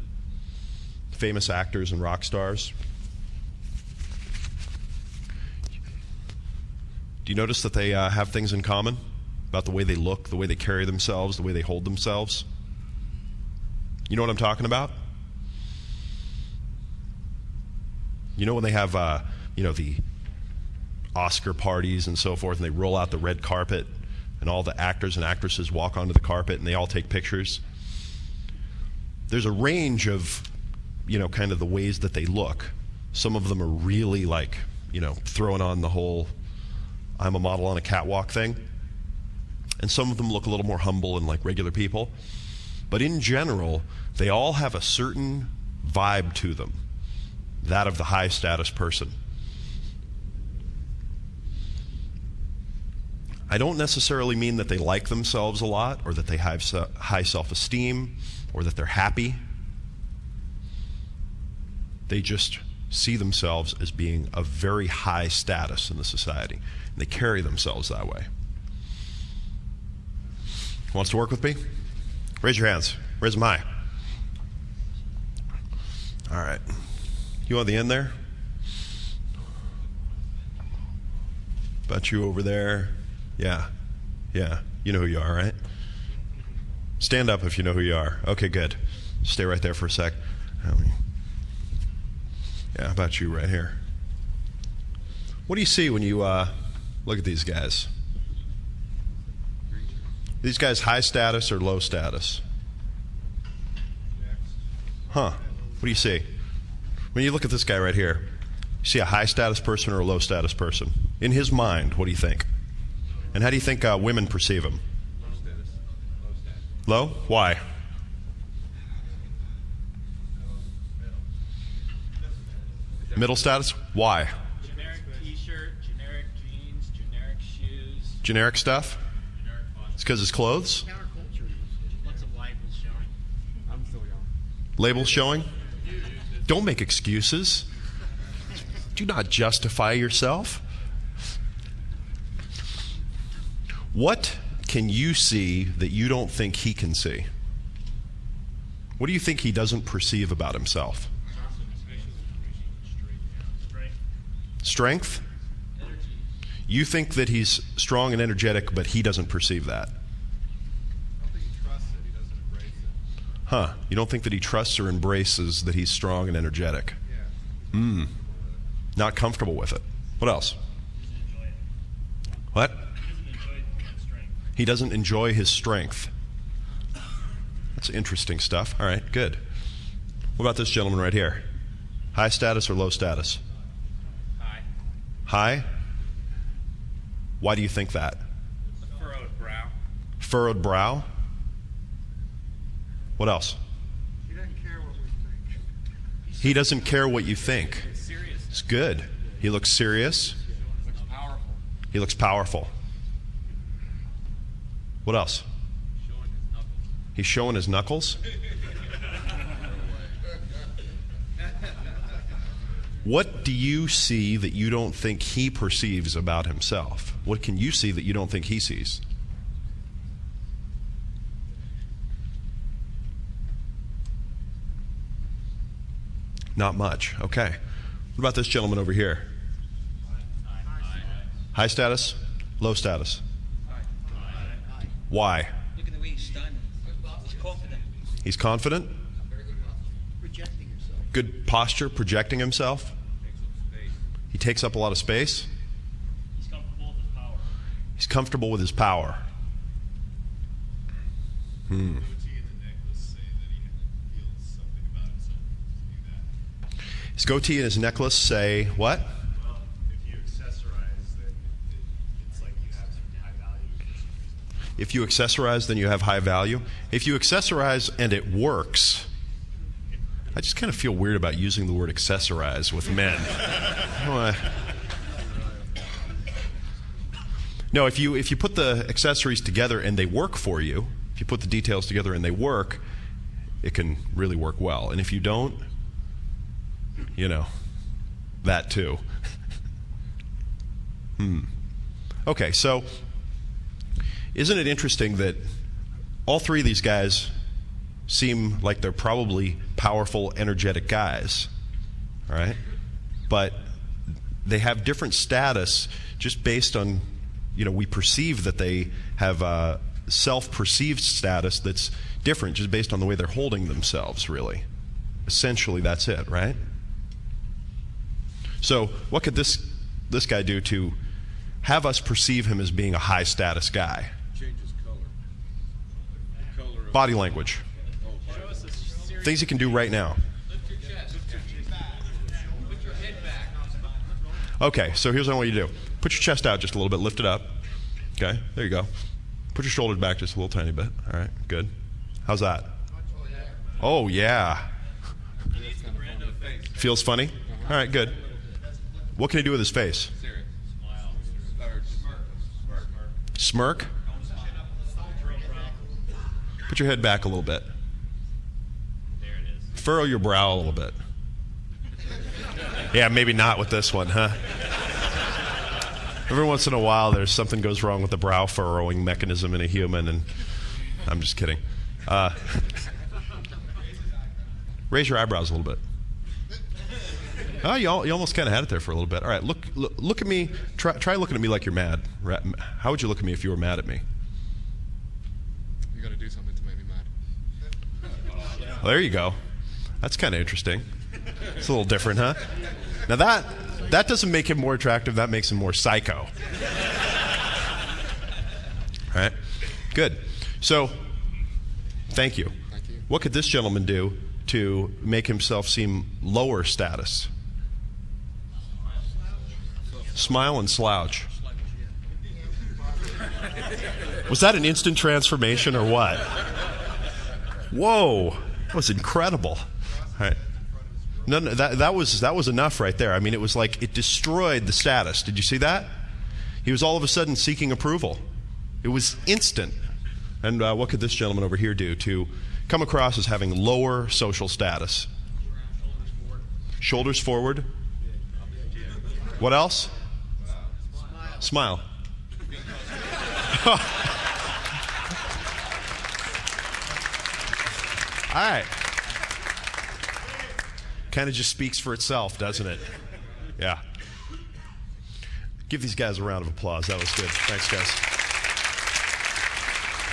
famous actors and rock stars. Do you notice that they have things in common about the way they look, the way they carry themselves, the way they hold themselves? You know what I'm talking about? You know when they have, the Oscar parties and so forth, and they roll out the red carpet, and all the actors and actresses walk onto the carpet, and they all take pictures? There's a range of, kind of the ways that they look. Some of them are really like, throwing on the whole I'm a model on a catwalk thing. And some of them look a little more humble and like regular people. But in general, they all have a certain vibe to them, that of the high status person. I don't necessarily mean that they like themselves a lot, or that they have high self-esteem, or that they're happy. They just see themselves as being of very high status in the society, and they carry themselves that way. Who wants to work with me? Raise your hands. Raise them high. All right. You on the end there? About you over there? Yeah. You know who you are, right? Stand up if you know who you are. Okay, good. Stay right there for a sec. Yeah, about you right here. What do you see when you look at these guys? These guys high status or low status? Huh. What do you see? When you look at this guy right here, you see a high status person or a low status person? In his mind, what do you think? And how do you think women perceive him? Low status. Low? Why? Middle status? Why? Generic t-shirt, generic jeans, generic shoes. Generic stuff? It's because his clothes? Counterculture. Lots of labels showing. I'm still young. Labels showing? Don't make excuses. Do not justify yourself. What can you see that you don't think he can see? What do you think he doesn't perceive about himself? Strength? You think that he's strong and energetic, but he doesn't perceive that. I don't think he trusts it. He doesn't embrace it. Huh. You don't think that he trusts or embraces that he's strong and energetic? Yeah. Not comfortable with it. What else? What? He doesn't enjoy his strength. That's interesting stuff. All right, good. What about this gentleman right here? High status or low status? High. High? Why do you think that? The furrowed brow. Furrowed brow? What else? He doesn't care what we think. He doesn't care what you think. Serious. It's good. He looks serious. Looks powerful. He looks powerful. What else? Showing his knuckles. He's showing his knuckles? What do you see that you don't think he perceives about himself? What can you see that you don't think he sees? Not much. Okay. What about this gentleman over here? High status? Low status? Why? Look at the way he's standing. He's confident. He's confident? Projecting yourself. Good posture, projecting himself? He takes up a lot of space? He's comfortable with his power. He's comfortable with his power. Goatee and the necklace say that he feels something about himself. Do that. His goatee and his necklace say what? Well, if you accessorize, then it's like you have some high value. If you accessorize, then you have high value. If you accessorize and it works, I just kind of feel weird about using the word accessorize with men. No, if you put the accessories together and they work for you, if you put the details together and they work, it can really work well. And if you don't, that too. Okay, so isn't it interesting that all three of these guys seem like they're probably powerful, energetic guys, all right? But they have different status just based on, we perceive that they have a self-perceived status that's different just based on the way they're holding themselves, really. Essentially, that's it, right? So what could this guy do to have us perceive him as being a high-status guy? Change his color. The color of Body language. Things he can do right now. Lift your chest. Put your head back. Okay, so here's what I want you to do. Put your chest out just a little bit. Lift it up. Okay, there you go. Put your shoulders back just a little tiny bit. All right, good. How's that? Oh, yeah. Feels funny? All right, good. What can he do with his face? Smirk? Put your head back a little bit. Furrow your brow a little bit. Yeah, maybe not with this one, huh? Every once in a while, there's something goes wrong with the brow furrowing mechanism in a human, and I'm just kidding. Raise your eyebrows a little bit. Oh, you almost kind of had it there for a little bit. All right, look at me. Try looking at me like you're mad. How would you look at me if you were mad at me? You got to do something to make me mad. Well, there you go. That's kind of interesting. It's a little different, huh? Now that doesn't make him more attractive. That makes him more psycho. All right, good. So, thank you. Thank you. What could this gentleman do to make himself seem lower status? Smile and slouch. Was that an instant transformation or what? Whoa, that was incredible. All right. No, that was enough right there. I mean, it was like it destroyed the status. Did you see that? He was all of a sudden seeking approval. It was instant. And what could this gentleman over here do to come across as having lower social status? Shoulders forward. What else? Smile. All right. Kind of just speaks for itself, doesn't it? Yeah. Give these guys a round of applause. That was good. Thanks, guys.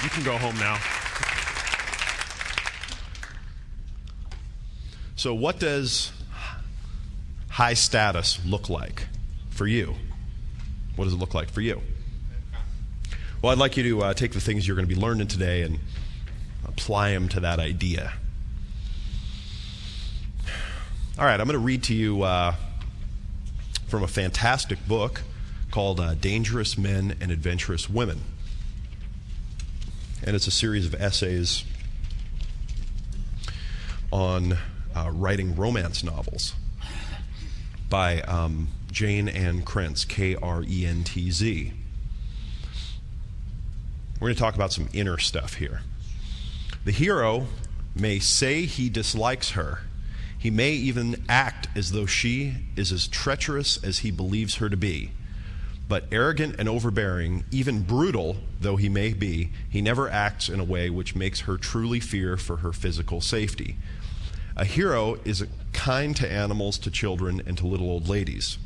You can go home now. So what does high status look like for you? What does it look like for you? Well, I'd like you to take the things you're going to be learning today and apply them to that idea. All right, I'm going to read to you from a fantastic book called Dangerous Men and Adventurous Women. And it's a series of essays on writing romance novels by Jane Ann Krentz, Krentz. We're going to talk about some inner stuff here. The hero may say he dislikes her. He may even act as though she is as treacherous as he believes her to be. But arrogant and overbearing, even brutal though he may be, he never acts in a way which makes her truly fear for her physical safety. A hero is kind to animals, to children, and to little old ladies.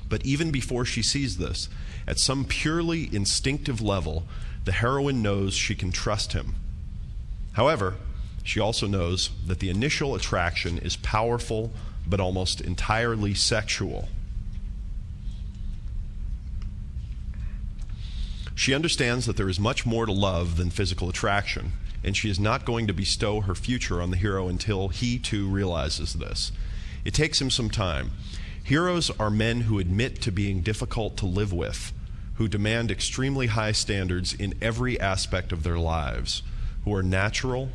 But even before she sees this, at some purely instinctive level, the heroine knows she can trust him. However, she also knows that the initial attraction is powerful but almost entirely sexual. She understands that there is much more to love than physical attraction, and she is not going to bestow her future on the hero until he too realizes this. It takes him some time. Heroes are men who admit to being difficult to live with, who demand extremely high standards in every aspect of their lives, who are natural,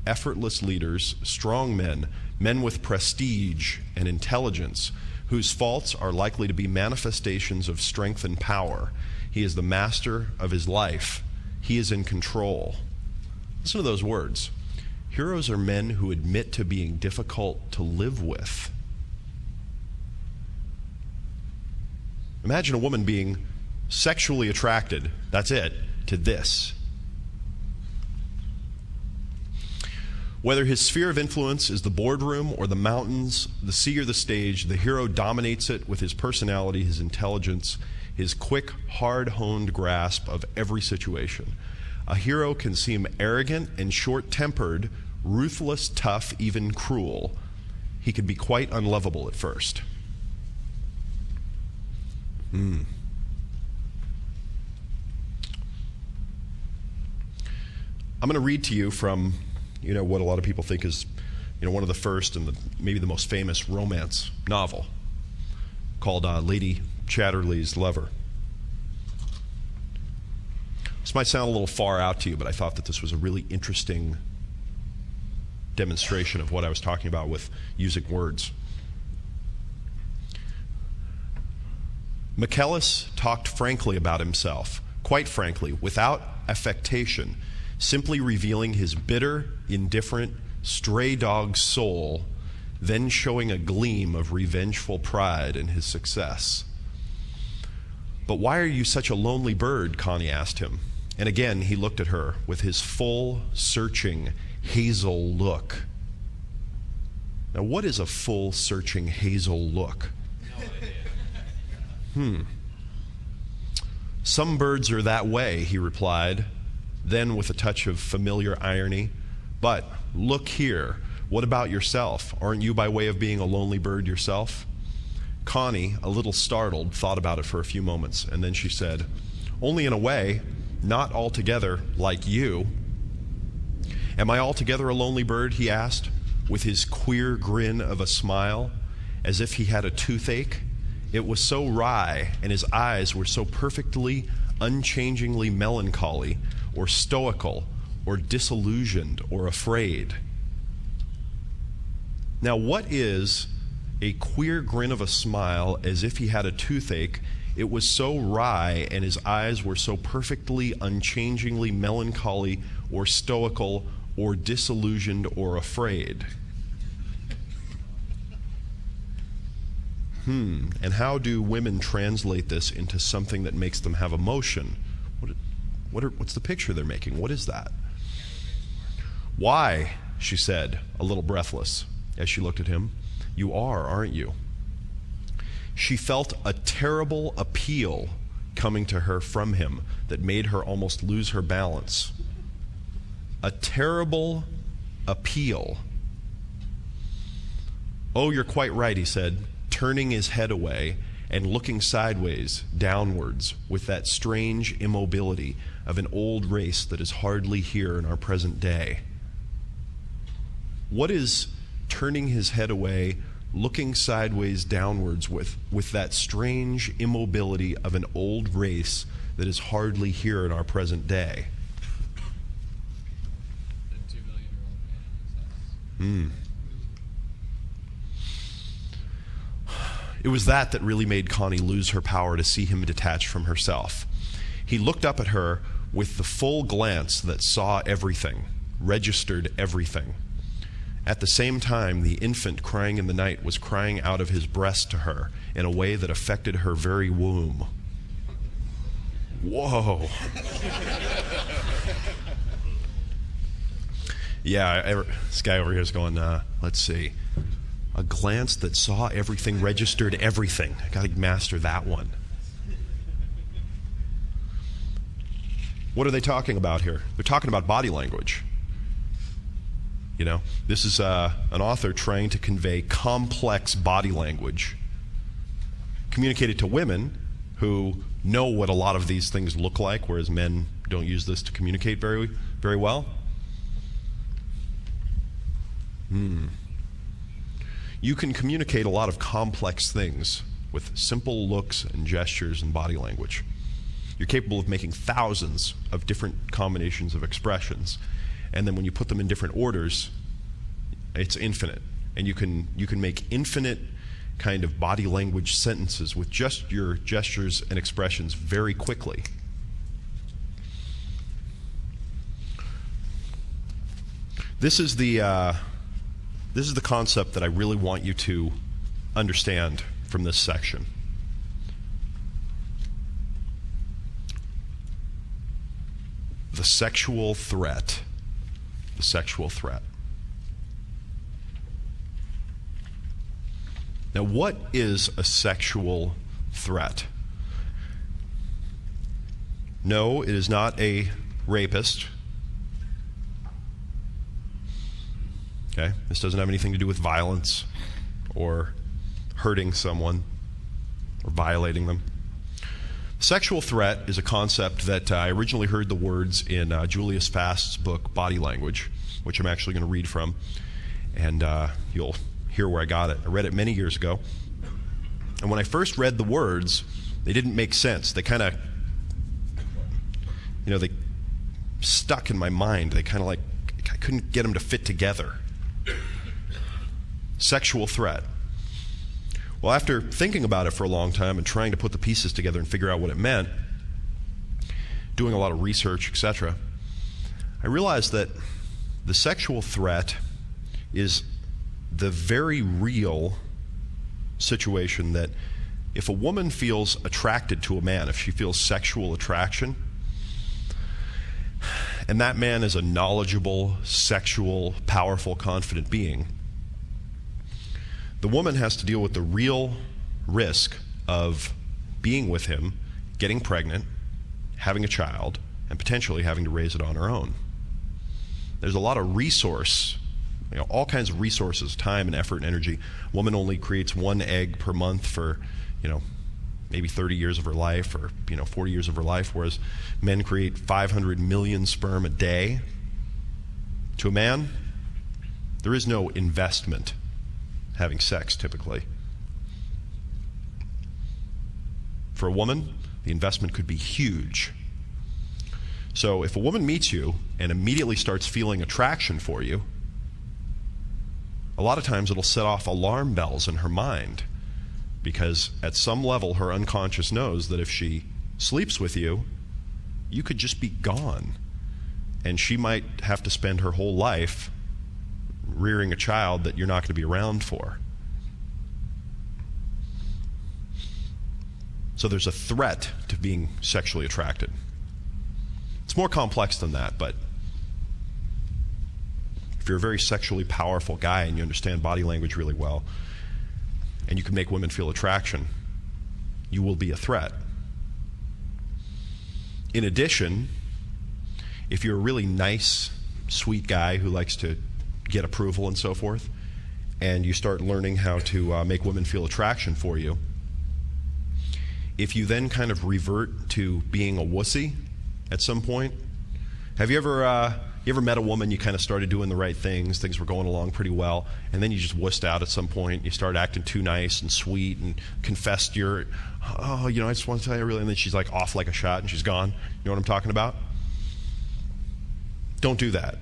effortless leaders, strong men, men with prestige and intelligence, whose faults are likely to be manifestations of strength and power. He is the master of his life. He is in control. Listen to those words. Heroes are men who admit to being difficult to live with. Imagine a woman being sexually attracted, that's it, to this. Whether his sphere of influence is the boardroom or the mountains, the sea or the stage, the hero dominates it with his personality, his intelligence, his quick, hard-honed grasp of every situation. A hero can seem arrogant and short-tempered, ruthless, tough, even cruel. He can be quite unlovable at first. I'm going to read to you from, what a lot of people think is, one of the first and maybe the most famous romance novel called Lady Chatterley's Lover. This might sound a little far out to you, but I thought that this was a really interesting demonstration of what I was talking about with using words. McKellis talked frankly about himself, quite frankly, without affectation, simply revealing his bitter, indifferent, stray dog soul, then showing a gleam of revengeful pride in his success. "But why are you such a lonely bird?" Connie asked him. And again he looked at her with his full, searching, hazel look. Now, what is a full, searching, hazel look? "Some birds are that way," he replied, then with a touch of familiar irony. "But look here, what about yourself? Aren't you by way of being a lonely bird yourself?" Connie, a little startled, thought about it for a few moments, and then she said, "Only in a way, not altogether like you." "Am I altogether a lonely bird?" he asked, with his queer grin of a smile, as if he had a toothache. It was so wry, and his eyes were so perfectly, unchangingly melancholy, or stoical, or disillusioned, or afraid. Now, what is a queer grin of a smile as if he had a toothache? It was so wry, and his eyes were so perfectly, unchangingly melancholy, or stoical, or disillusioned, or afraid. And how do women translate this into something that makes them have emotion? What's the picture they're making? What is that? "Why," she said, a little breathless, as she looked at him, "you are, aren't you?" She felt a terrible appeal coming to her from him that made her almost lose her balance. A terrible appeal. "Oh, you're quite right," he said, turning his head away and looking sideways, downwards, with that strange immobility of an old race that is hardly here in our present day. What is turning his head away, looking sideways, downwards, with that strange immobility of an old race that is hardly here in our present day? The 2 million-year-old man in his house. It was that really made Connie lose her power to see him detached from herself. He looked up at her with the full glance that saw everything, registered everything. At the same time, the infant crying in the night was crying out of his breast to her in a way that affected her very womb. Whoa. Yeah, this guy over here is going, let's see. A glance that saw everything, registered everything. I got to master that one. What are they talking about here? They're talking about body language. This is an author trying to convey complex body language, communicated to women who know what a lot of these things look like, whereas men don't use this to communicate very, very well. You can communicate a lot of complex things with simple looks and gestures and body language. You're capable of making thousands of different combinations of expressions. And then when you put them in different orders, it's infinite. And you can make infinite kind of body language sentences with just your gestures and expressions very quickly. This is the concept that I really want you to understand from this section. The sexual threat. The sexual threat. Now, what is a sexual threat? No, it is not a rapist. Okay? This doesn't have anything to do with violence or hurting someone or violating them. Sexual threat is a concept that I originally heard the words in Julius Fast's book, Body Language, which I'm actually going to read from, and you'll hear where I got it. I read it many years ago, and when I first read the words, they didn't make sense. They kind of, they stuck in my mind. They kind of I couldn't get them to fit together. Sexual threat. Well, after thinking about it for a long time and trying to put the pieces together and figure out what it meant, doing a lot of research, etc., I realized that the sexual threat is the very real situation that if a woman feels attracted to a man, if she feels sexual attraction, and that man is a knowledgeable, sexual, powerful, confident being, the woman has to deal with the real risk of being with him, getting pregnant, having a child, and potentially having to raise it on her own. There's a lot of resource, all kinds of resources, time and effort and energy. A woman only creates one egg per month for, maybe 30 years of her life or, 40 years of her life, whereas men create 500 million sperm a day. To a man, there is no investment having sex, typically. For a woman, the investment could be huge. So if a woman meets you and immediately starts feeling attraction for you, a lot of times it'll set off alarm bells in her mind, because at some level her unconscious knows that if she sleeps with you, you could just be gone. And she might have to spend her whole life rearing a child that you're not going to be around for. So there's a threat to being sexually attracted. It's more complex than that, but if you're a very sexually powerful guy and you understand body language really well, and you can make women feel attraction, you will be a threat. In addition, if you're a really nice, sweet guy who likes to get approval and so forth, and you start learning how to make women feel attraction for you, if you then kind of revert to being a wussy at some point, have you ever met a woman, you kind of started doing the right things were going along pretty well, and then you just wussed out at some point, you started acting too nice and sweet and confessed I just want to tell you really, and then she's like off like a shot and she's gone. You know what I'm talking about? Don't do that.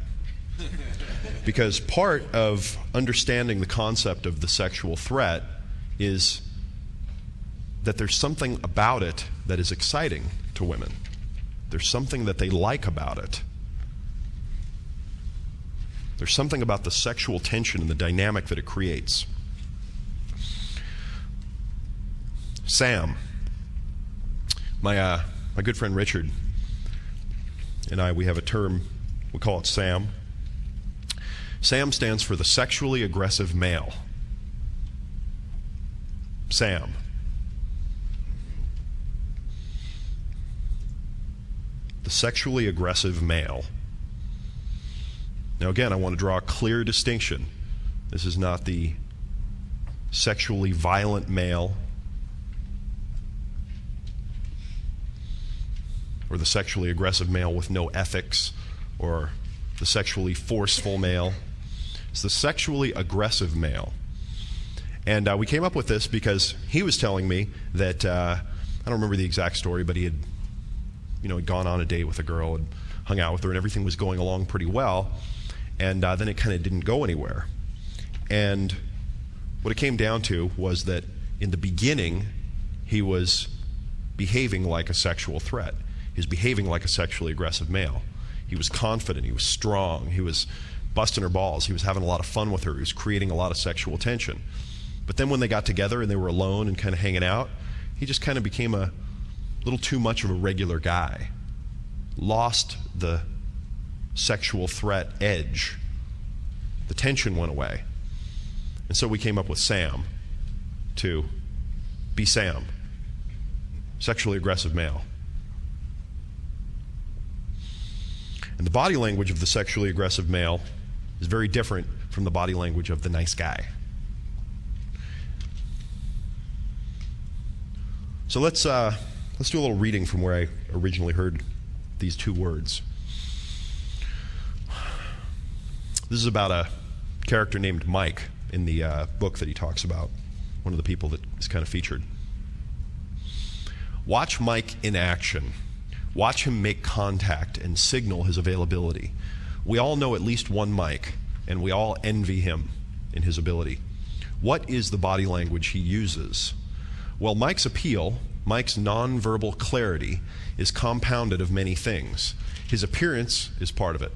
Because part of understanding the concept of the sexual threat is that there's something about it that is exciting to women. There's something that they like about it. There's something about the sexual tension and the dynamic that it creates. Sam, my good friend Richard and I, we have a term, we call it SAM. SAM stands for the sexually aggressive male. SAM. The sexually aggressive male. Now again, I want to draw a clear distinction. This is not the sexually violent male or the sexually aggressive male with no ethics or the sexually forceful male. It's the sexually aggressive male. And we came up with this because he was telling me that, I don't remember the exact story, but he had had gone on a date with a girl and hung out with her, and everything was going along pretty well, and then it kind of didn't go anywhere. And what it came down to was that in the beginning, he was behaving like a sexual threat. He was behaving like a sexually aggressive male. He was confident, he was strong, he was busting her balls, he was having a lot of fun with her, he was creating a lot of sexual tension. But then when they got together and they were alone and kind of hanging out, he just kind of became a little too much of a regular guy. Lost the sexual threat edge. The tension went away. And so we came up with Sam to be Sam, sexually aggressive male. And the body language of the sexually aggressive male is very different from the body language of the nice guy. So let's do a little reading from where I originally heard these two words. This is about a character named Mike in the book that he talks about, one of the people that is kind of featured. Watch Mike in action. Watch him make contact and signal his availability. We all know at least one Mike, and we all envy him in his ability. What is the body language he uses? Well, Mike's appeal, Mike's nonverbal clarity, is compounded of many things. His appearance is part of it.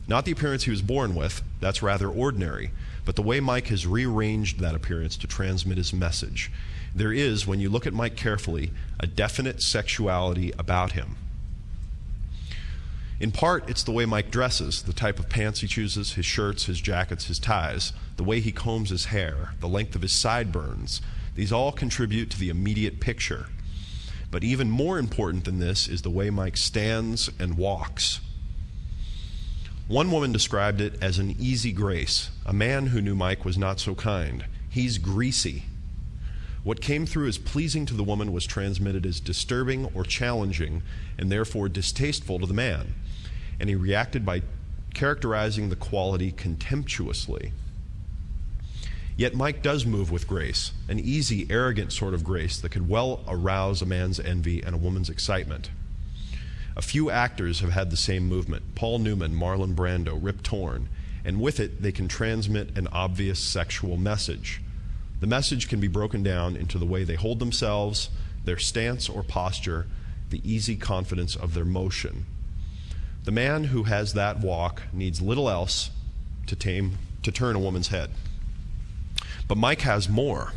Not the appearance he was born with, that's rather ordinary, but the way Mike has rearranged that appearance to transmit his message. There is, when you look at Mike carefully, a definite sexuality about him. In part, it's the way Mike dresses, the type of pants he chooses, his shirts, his jackets, his ties, the way he combs his hair, the length of his sideburns. These all contribute to the immediate picture. But even more important than this is the way Mike stands and walks. One woman described it as an easy grace. A man who knew Mike was not so kind. He's greasy. What came through as pleasing to the woman was transmitted as disturbing or challenging, and therefore distasteful to the man. And he reacted by characterizing the quality contemptuously. Yet Mike does move with grace, an easy, arrogant sort of grace that could well arouse a man's envy and a woman's excitement. A few actors have had the same movement: Paul Newman, Marlon Brando, Rip Torn, and with it they can transmit an obvious sexual message. The message can be broken down into the way they hold themselves, their stance or posture, the easy confidence of their motion. The man who has that walk needs little else to turn a woman's head. But Mike has more.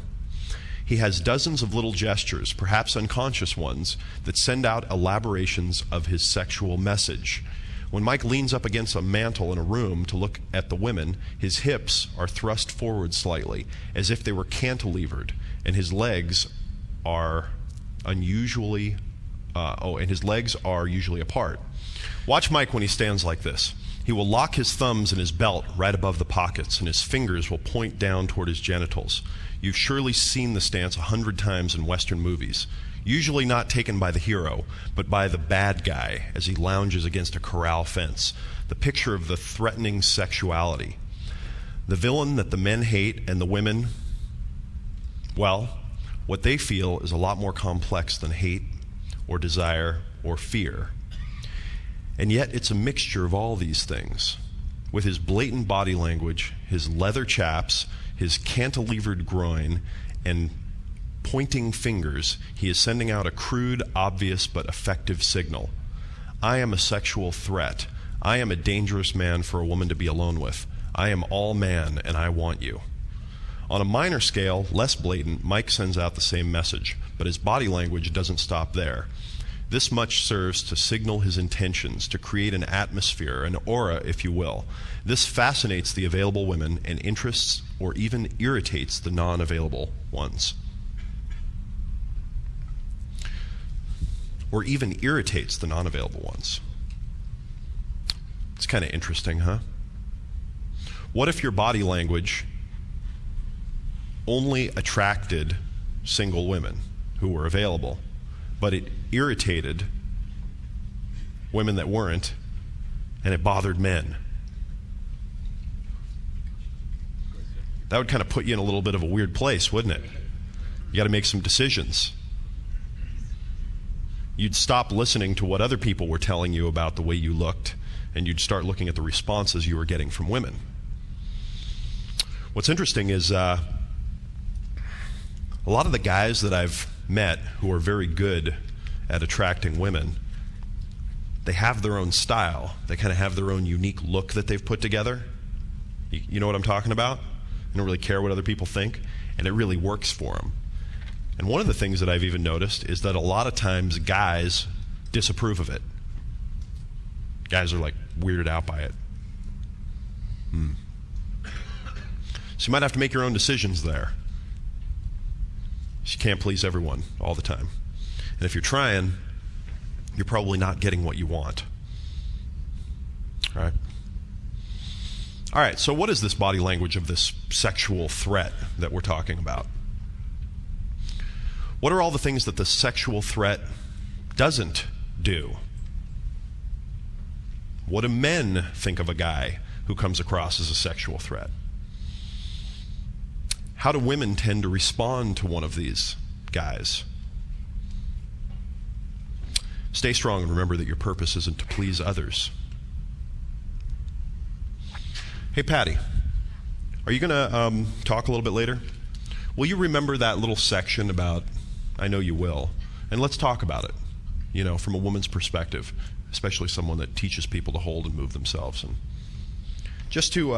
He has dozens of little gestures, perhaps unconscious ones, that send out elaborations of his sexual message. When Mike leans up against a mantel in a room to look at the women, his hips are thrust forward slightly, as if they were cantilevered, and his legs are usually apart. Watch Mike when he stands like this. He will lock his thumbs in his belt right above the pockets, and his fingers will point down toward his genitals. You've surely seen the stance 100 times in Western movies, usually not taken by the hero, but by the bad guy as he lounges against a corral fence, the picture of the threatening sexuality. The villain that the men hate and the women, well, what they feel is a lot more complex than hate or desire or fear. And yet it's a mixture of all these things. With his blatant body language, his leather chaps, his cantilevered groin, and pointing fingers, he is sending out a crude, obvious, but effective signal. I am a sexual threat. I am a dangerous man for a woman to be alone with. I am all man, and I want you. On a minor scale, less blatant, Mike sends out the same message, but his body language doesn't stop there. This much serves to signal his intentions, to create an atmosphere, an aura, if you will. This fascinates the available women and interests or even irritates the non-available ones. Or even irritates the non-available ones. It's kind of interesting, huh? What if your body language only attracted single women who were available, but it irritated women that weren't, and it bothered men? That would kind of put you in a little bit of a weird place, wouldn't it? You got to make some decisions. you'd stop listening to what other people were telling you about the way you looked, and you'd start looking at the responses you were getting from women. What's interesting is a lot of the guys that I've met who are very good at attracting women, they have their own style. They kind of have their own unique look that they've put together. You know what I'm talking about? They don't really care what other people think, and it really works for them. And one of the things that I've even noticed is that a lot of times guys disapprove of it. Guys are like weirded out by it. So you might have to make your own decisions there. You can't please everyone all the time. And if you're trying, you're probably not getting what you want. All right? All right, so what is this body language of this sexual threat that we're talking about? What are all the things that the sexual threat doesn't do? What do men think of a guy who comes across as a sexual threat? How do women tend to respond to one of these guys? Stay strong and remember that your purpose isn't to please others. Hey, Patty, are you going to talk a little bit later? Will you remember that little section about, I know you will, and let's talk about it, you know, from a woman's perspective, especially someone that teaches people to hold and move themselves. And just to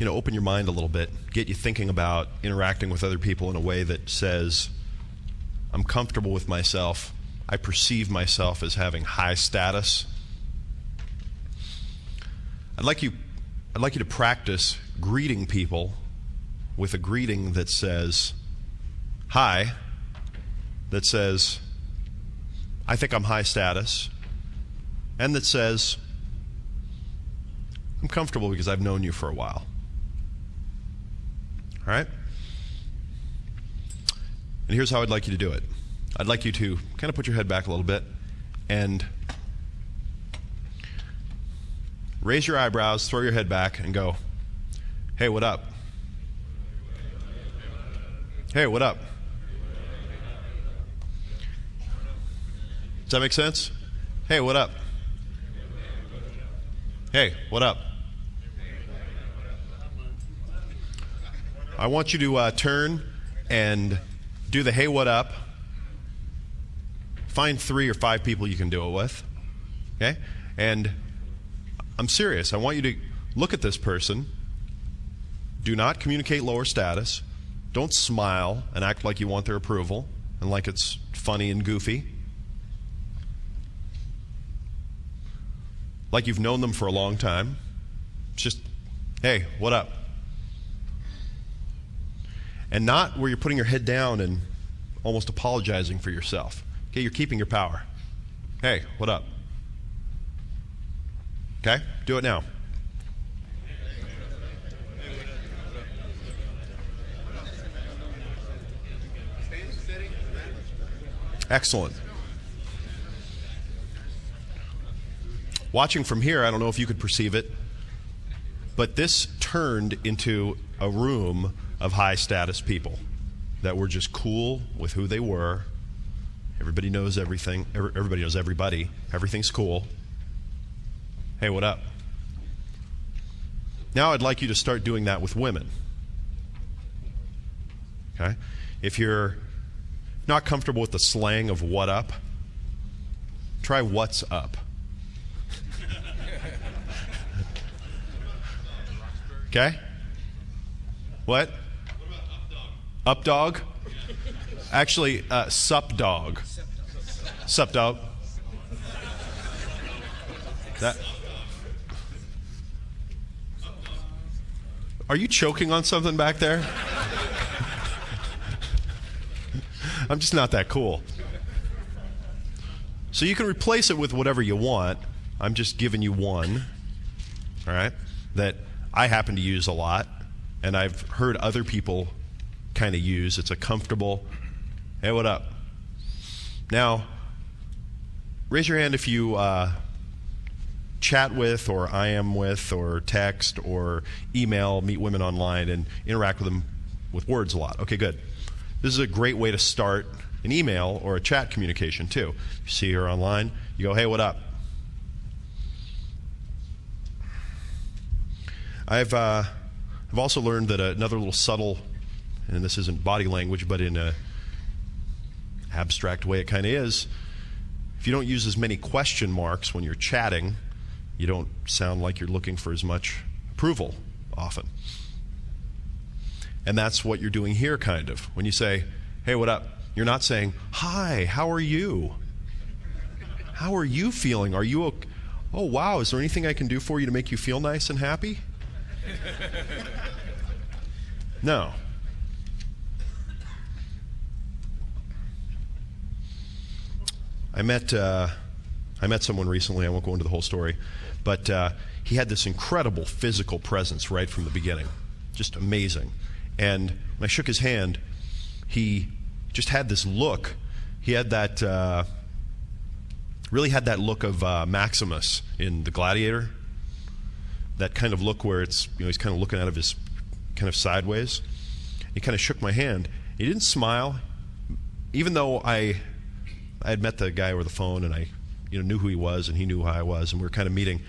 open your mind a little bit, get you thinking about interacting with other people in a way that says, I'm comfortable with myself, I perceive myself as having high status. I'd like you to practice greeting people with a greeting that says, hi, that says, I think I'm high status, and that says, I'm comfortable because I've known you for a while. All right? And here's how I'd like you to do it. I'd like you to kind of put your head back a little bit and raise your eyebrows, throw your head back, and go, hey, what up? Hey, what up? Does that make sense? Hey, what up? Hey, what up? I want you to turn and do the hey, what up. Find 3 or 5 people you can do it with. Okay? And I'm serious. I want you to look at this person. Do not communicate lower status. Don't smile and act like you want their approval and like it's funny and goofy. Like you've known them for a long time. It's just, hey, what up? And not where you're putting your head down and almost apologizing for yourself. Okay, you're keeping your power. Hey, what up? Okay, do it now. Excellent. Watching from here, I don't know if you could perceive it, but this turned into a room of high status people that were just cool with who they were. Everybody knows everything. Everybody knows everybody. Everything's cool. Hey, what up? Now I'd like you to start doing that with women. Okay? If you're not comfortable with the slang of what up, try what's up. Okay? What? Up dog? Actually, sup dog. Sup dog. That. Are you choking on something back there? I'm just not that cool. So you can replace it with whatever you want. I'm just giving you one, all right, that I happen to use a lot, and I've heard other people kind of use. It's a comfortable, hey, what up? Now, raise your hand if you chat with, or IM with, or text, or email, meet women online, and interact with them with words a lot. Okay, good. This is a great way to start an email or a chat communication too. You see her online, you go, hey, what up? I've also learned that another little subtle, and this isn't body language, but in a abstract way it kind of is, if you don't use as many question marks when you're chatting, you don't sound like you're looking for as much approval often. And that's what you're doing here, kind of. When you say, hey, what up? You're not saying, hi, how are you? How are you feeling? Are you okay? Oh, wow, is there anything I can do for you to make you feel nice and happy? No. I met someone recently. I won't go into the whole story, but he had this incredible physical presence right from the beginning, just amazing. And when I shook his hand, he just had this look. He had that really had that look of Maximus in The Gladiator. That kind of look where it's, you know, he's kind of looking out of his kind of sideways. He kind of shook my hand. He didn't smile, even though I had met the guy over the phone, and I, you know, knew who he was, and he knew who I was, and we were kind of meeting.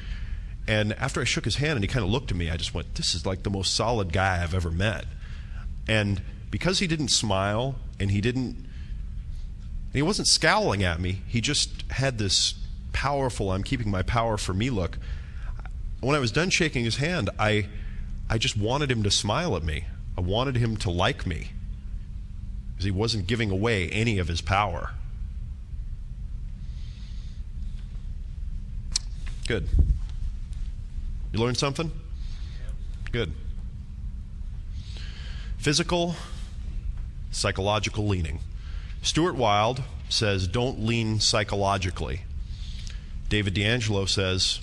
And after I shook his hand and he kind of looked at me, I just went, this is like the most solid guy I've ever met. And because he didn't smile and he wasn't scowling at me, he just had this powerful, I'm keeping my power for me look. When I was done shaking his hand, I just wanted him to smile at me. I wanted him to like me, because he wasn't giving away any of his power. Good. You learned something? Good. Physical, psychological leaning. Stuart Wilde says, don't lean psychologically. David DeAngelo says,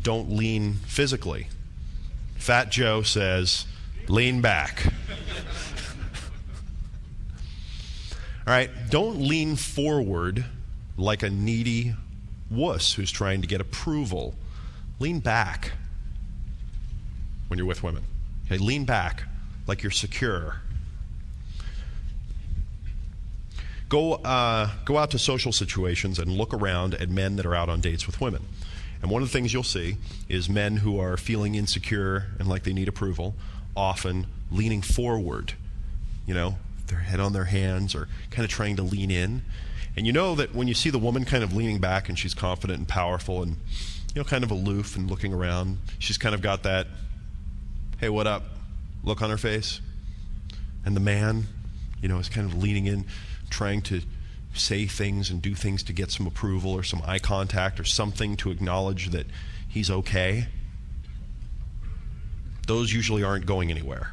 don't lean physically. Fat Joe says, lean back. All right, don't lean forward like a needy wuss who's trying to get approval. Lean back when you're with women. Okay, lean back like you're secure. Go out to social situations and look around at men that are out on dates with women. And one of the things you'll see is men who are feeling insecure and like they need approval, often leaning forward, you know, their head on their hands or kind of trying to lean in. And you know that when you see the woman kind of leaning back and she's confident and powerful and, you know, kind of aloof and looking around, she's kind of got that, hey, what up, look on her face. And the man, you know, is kind of leaning in, trying to say things and do things to get some approval or some eye contact or something to acknowledge that he's okay. Those usually aren't going anywhere.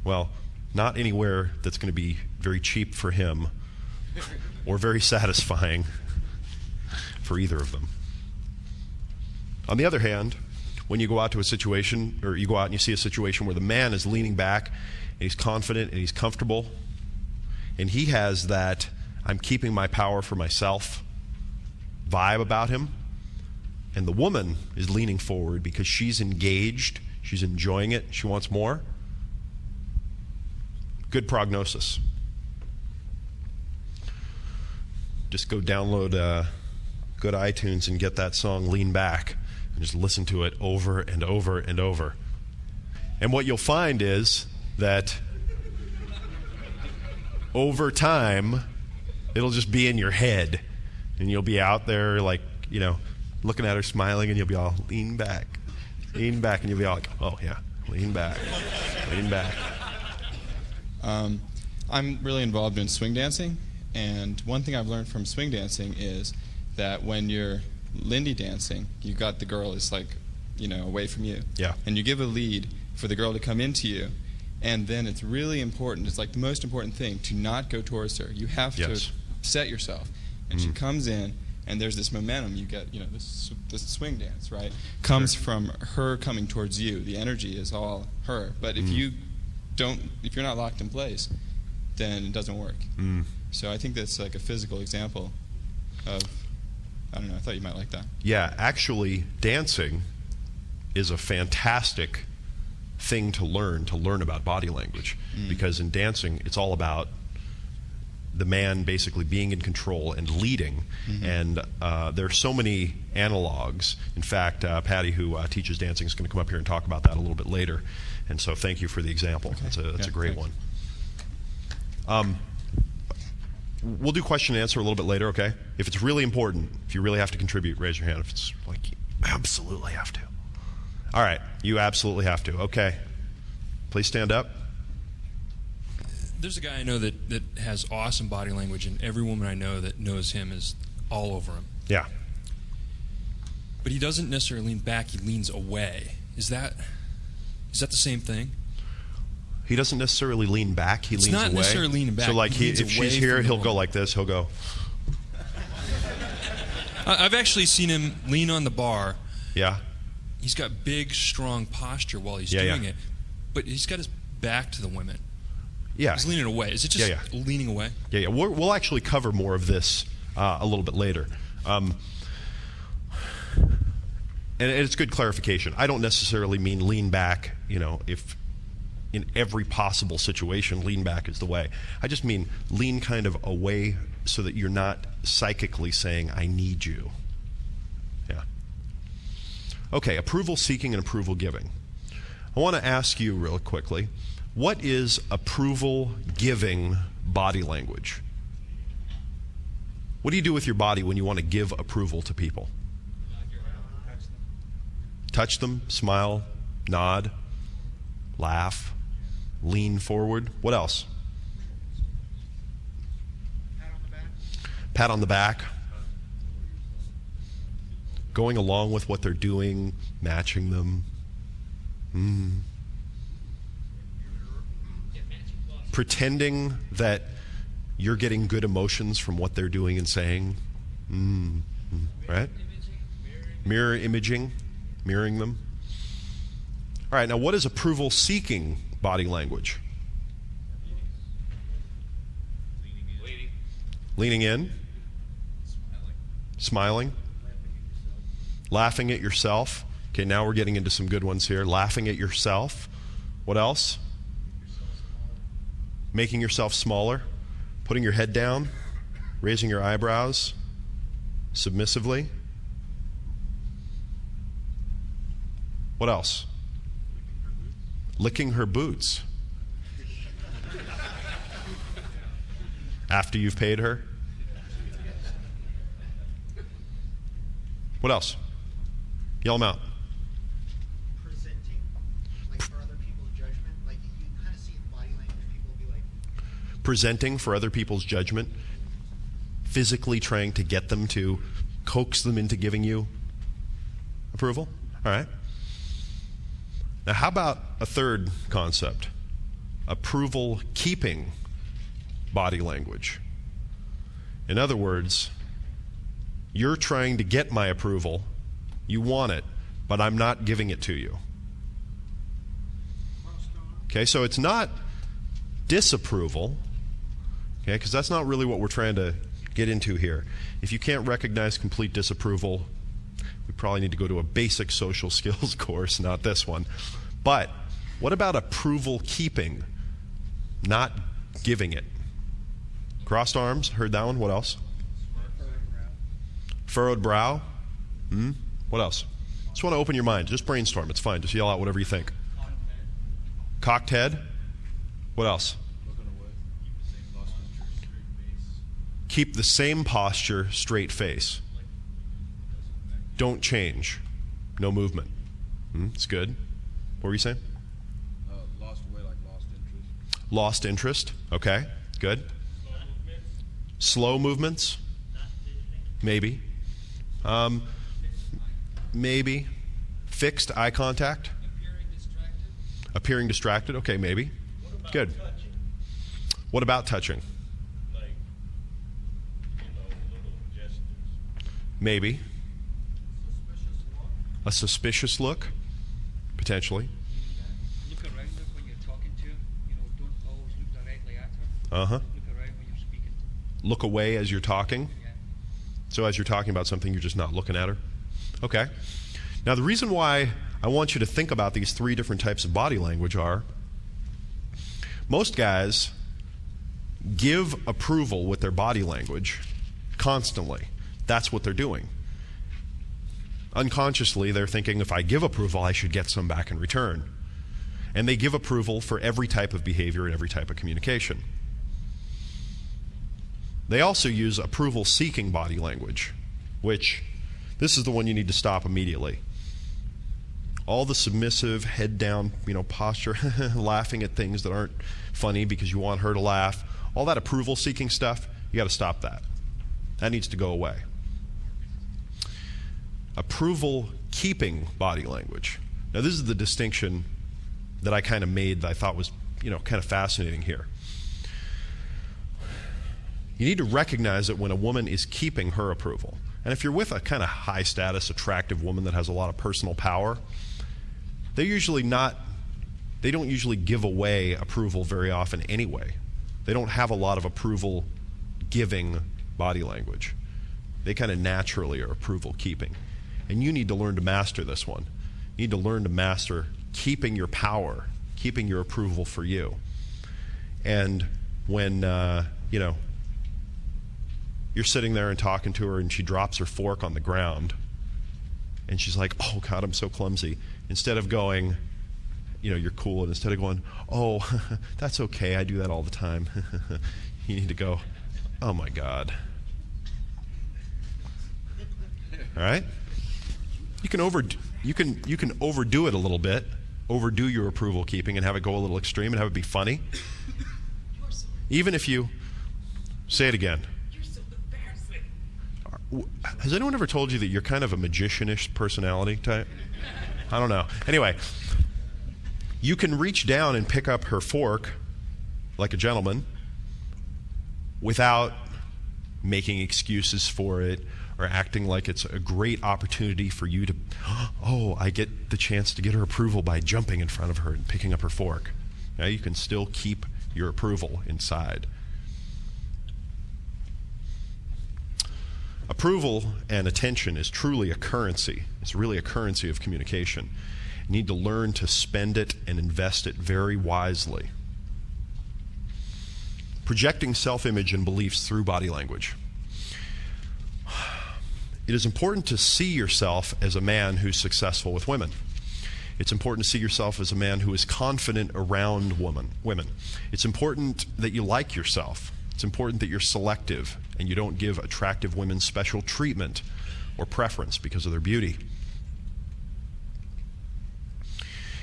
Well, not anywhere that's going to be very cheap for him or very satisfying for either of them. On the other hand, when you go out to a situation, or you go out and you see a situation where the man is leaning back and he's confident and he's comfortable, and he has that I'm keeping my power for myself vibe about him, and the woman is leaning forward because she's engaged, she's enjoying it, she wants more, good prognosis. Just go download good iTunes and get that song Lean Back and just listen to it over and over and over. And what you'll find is that over time, it'll just be in your head. And you'll be out there like, you know, looking at her smiling, and you'll be all, lean back. And you'll be all like, oh yeah, lean back, lean back. I'm really involved in swing dancing, and one thing I've learned from swing dancing is that when you're Lindy dancing, you got the girl is like, you know, away from you. Yeah. And you give a lead for the girl to come into you. And then it's really important, it's like the most important thing, to not go towards her. You have to set yourself. And she comes in, and there's this momentum you get, you know, this swing dance, right? Comes from her coming towards you. The energy is all her. But if if you're not locked in place, then it doesn't work. So I think that's like a physical example of, I don't know, I thought you might like that. Yeah, actually, dancing is a fantastic thing to learn about body language, because in dancing it's all about the man basically being in control and leading. And there are so many analogs. In fact, Patty, who teaches dancing, is going to come up here and talk about that a little bit later. And so thank you for the example. That's a great one. We'll do question and answer a little bit later, okay? If it's really important, if you really have to contribute, raise your hand. If it's like, you absolutely have to. All right, you absolutely have to. Okay. Please stand up. There's a guy I know that has awesome body language, and every woman I know that knows him is all over him. Yeah. But he doesn't necessarily lean back, he leans away. Is that the same thing? He doesn't necessarily lean back, he leans away. It's not necessarily leaning back. So like if she's here, he'll go like this, he'll go. I've actually seen him lean on the bar. Yeah. He's got big, strong posture while he's doing it, but he's got his back to the women. Yeah. He's leaning away. Is it just leaning away? Yeah. We'll actually cover more of this a little bit later. And it's good clarification. I don't necessarily mean lean back, if in every possible situation, lean back is the way. I just mean lean kind of away so that you're not psychically saying, I need you. Yeah. Okay, approval seeking and approval giving. I want to ask you real quickly, what is approval giving body language? What do you do with your body when you want to give approval to people? Touch them, smile, nod, laugh, lean forward. What else? Pat on the back. Going along with what they're doing, matching them. Pretending that you're getting good emotions from what they're doing and saying. Right? Mirror imaging. Mirroring them. All right, now what is approval-seeking body language? Leaning in. Smiling. Laughing at yourself. Okay, now we're getting into some good ones here. Laughing at yourself. What else? Making yourself smaller. Putting your head down. Raising your eyebrows. Submissively. What else? Licking her boots. After you've paid her. What else? Yell them out. Presenting, like for other people's judgment, like you kind of see in body language, people will be like. Presenting for other people's judgment. Physically trying to get them to coax them into giving you approval. All right. Now, how about a third concept? Approval keeping body language. In other words, you're trying to get my approval, you want it, but I'm not giving it to you. Okay, so it's not disapproval, okay, because that's not really what we're trying to get into here. If you can't recognize complete disapproval, we probably need to go to a basic social skills course, not this one. But what about approval keeping, not giving it? Crossed arms, heard that one. What else? Furrowed brow. What else? Just want to open your mind. Just brainstorm. It's fine. Just yell out whatever you think. Cocked head. What else? Keep the same posture, straight face. Don't change. No movement. It's good. What were you saying? Lost weight, like lost interest. Lost interest. Okay, good. Slow movements. Maybe. Maybe. Fixed eye contact. Appearing distracted. Okay, maybe. Good. What about touching? Maybe. A suspicious look, potentially. Look around her when you're talking to her. Don't always look directly at her. Uh-huh. Look around when you're speaking. Look away as you're talking. Yeah. So as you're talking about something, you're just not looking at her. Okay. Now the reason why I want you to think about these three different types of body language are, most guys give approval with their body language constantly, that's what they're doing. Unconsciously, they're thinking, if I give approval, I should get some back in return. And they give approval for every type of behavior and every type of communication. They also use approval-seeking body language, which, this is the one you need to stop immediately. All the submissive, head-down, posture, laughing at things that aren't funny because you want her to laugh, all that approval-seeking stuff, you got to stop that. That needs to go away. Approval-keeping body language. Now, this is the distinction that I kind of made that I thought was, kind of fascinating here. You need to recognize that when a woman is keeping her approval, and if you're with a kind of high-status, attractive woman that has a lot of personal power, they don't usually give away approval very often anyway. They don't have a lot of approval-giving body language. They kind of naturally are approval-keeping. And you need to learn to master this one. You need to learn to master keeping your power, keeping your approval for you. And when, you're sitting there and talking to her and she drops her fork on the ground and she's like, oh God, I'm so clumsy. Instead of going, you're cool, and instead of going, oh, that's okay, I do that all the time. You need to go, oh my God. All right? You can overdo it a little bit, overdo your approval keeping and have it go a little extreme and have it be funny. Even if you say it again. You're so embarrassing. Has anyone ever told you that you're kind of a magician-ish personality type? I don't know. Anyway, you can reach down and pick up her fork like a gentleman without making excuses for it or acting like it's a great opportunity for you to, oh, I get the chance to get her approval by jumping in front of her and picking up her fork. Now you can still keep your approval inside. Approval and attention is truly a currency. It's really a currency of communication. You need to learn to spend it and invest it very wisely. Projecting self-image and beliefs through body language. It is important to see yourself as a man who's successful with women. It's important to see yourself as a man who is confident around women. It's important that you like yourself. It's important that you're selective and you don't give attractive women special treatment or preference because of their beauty.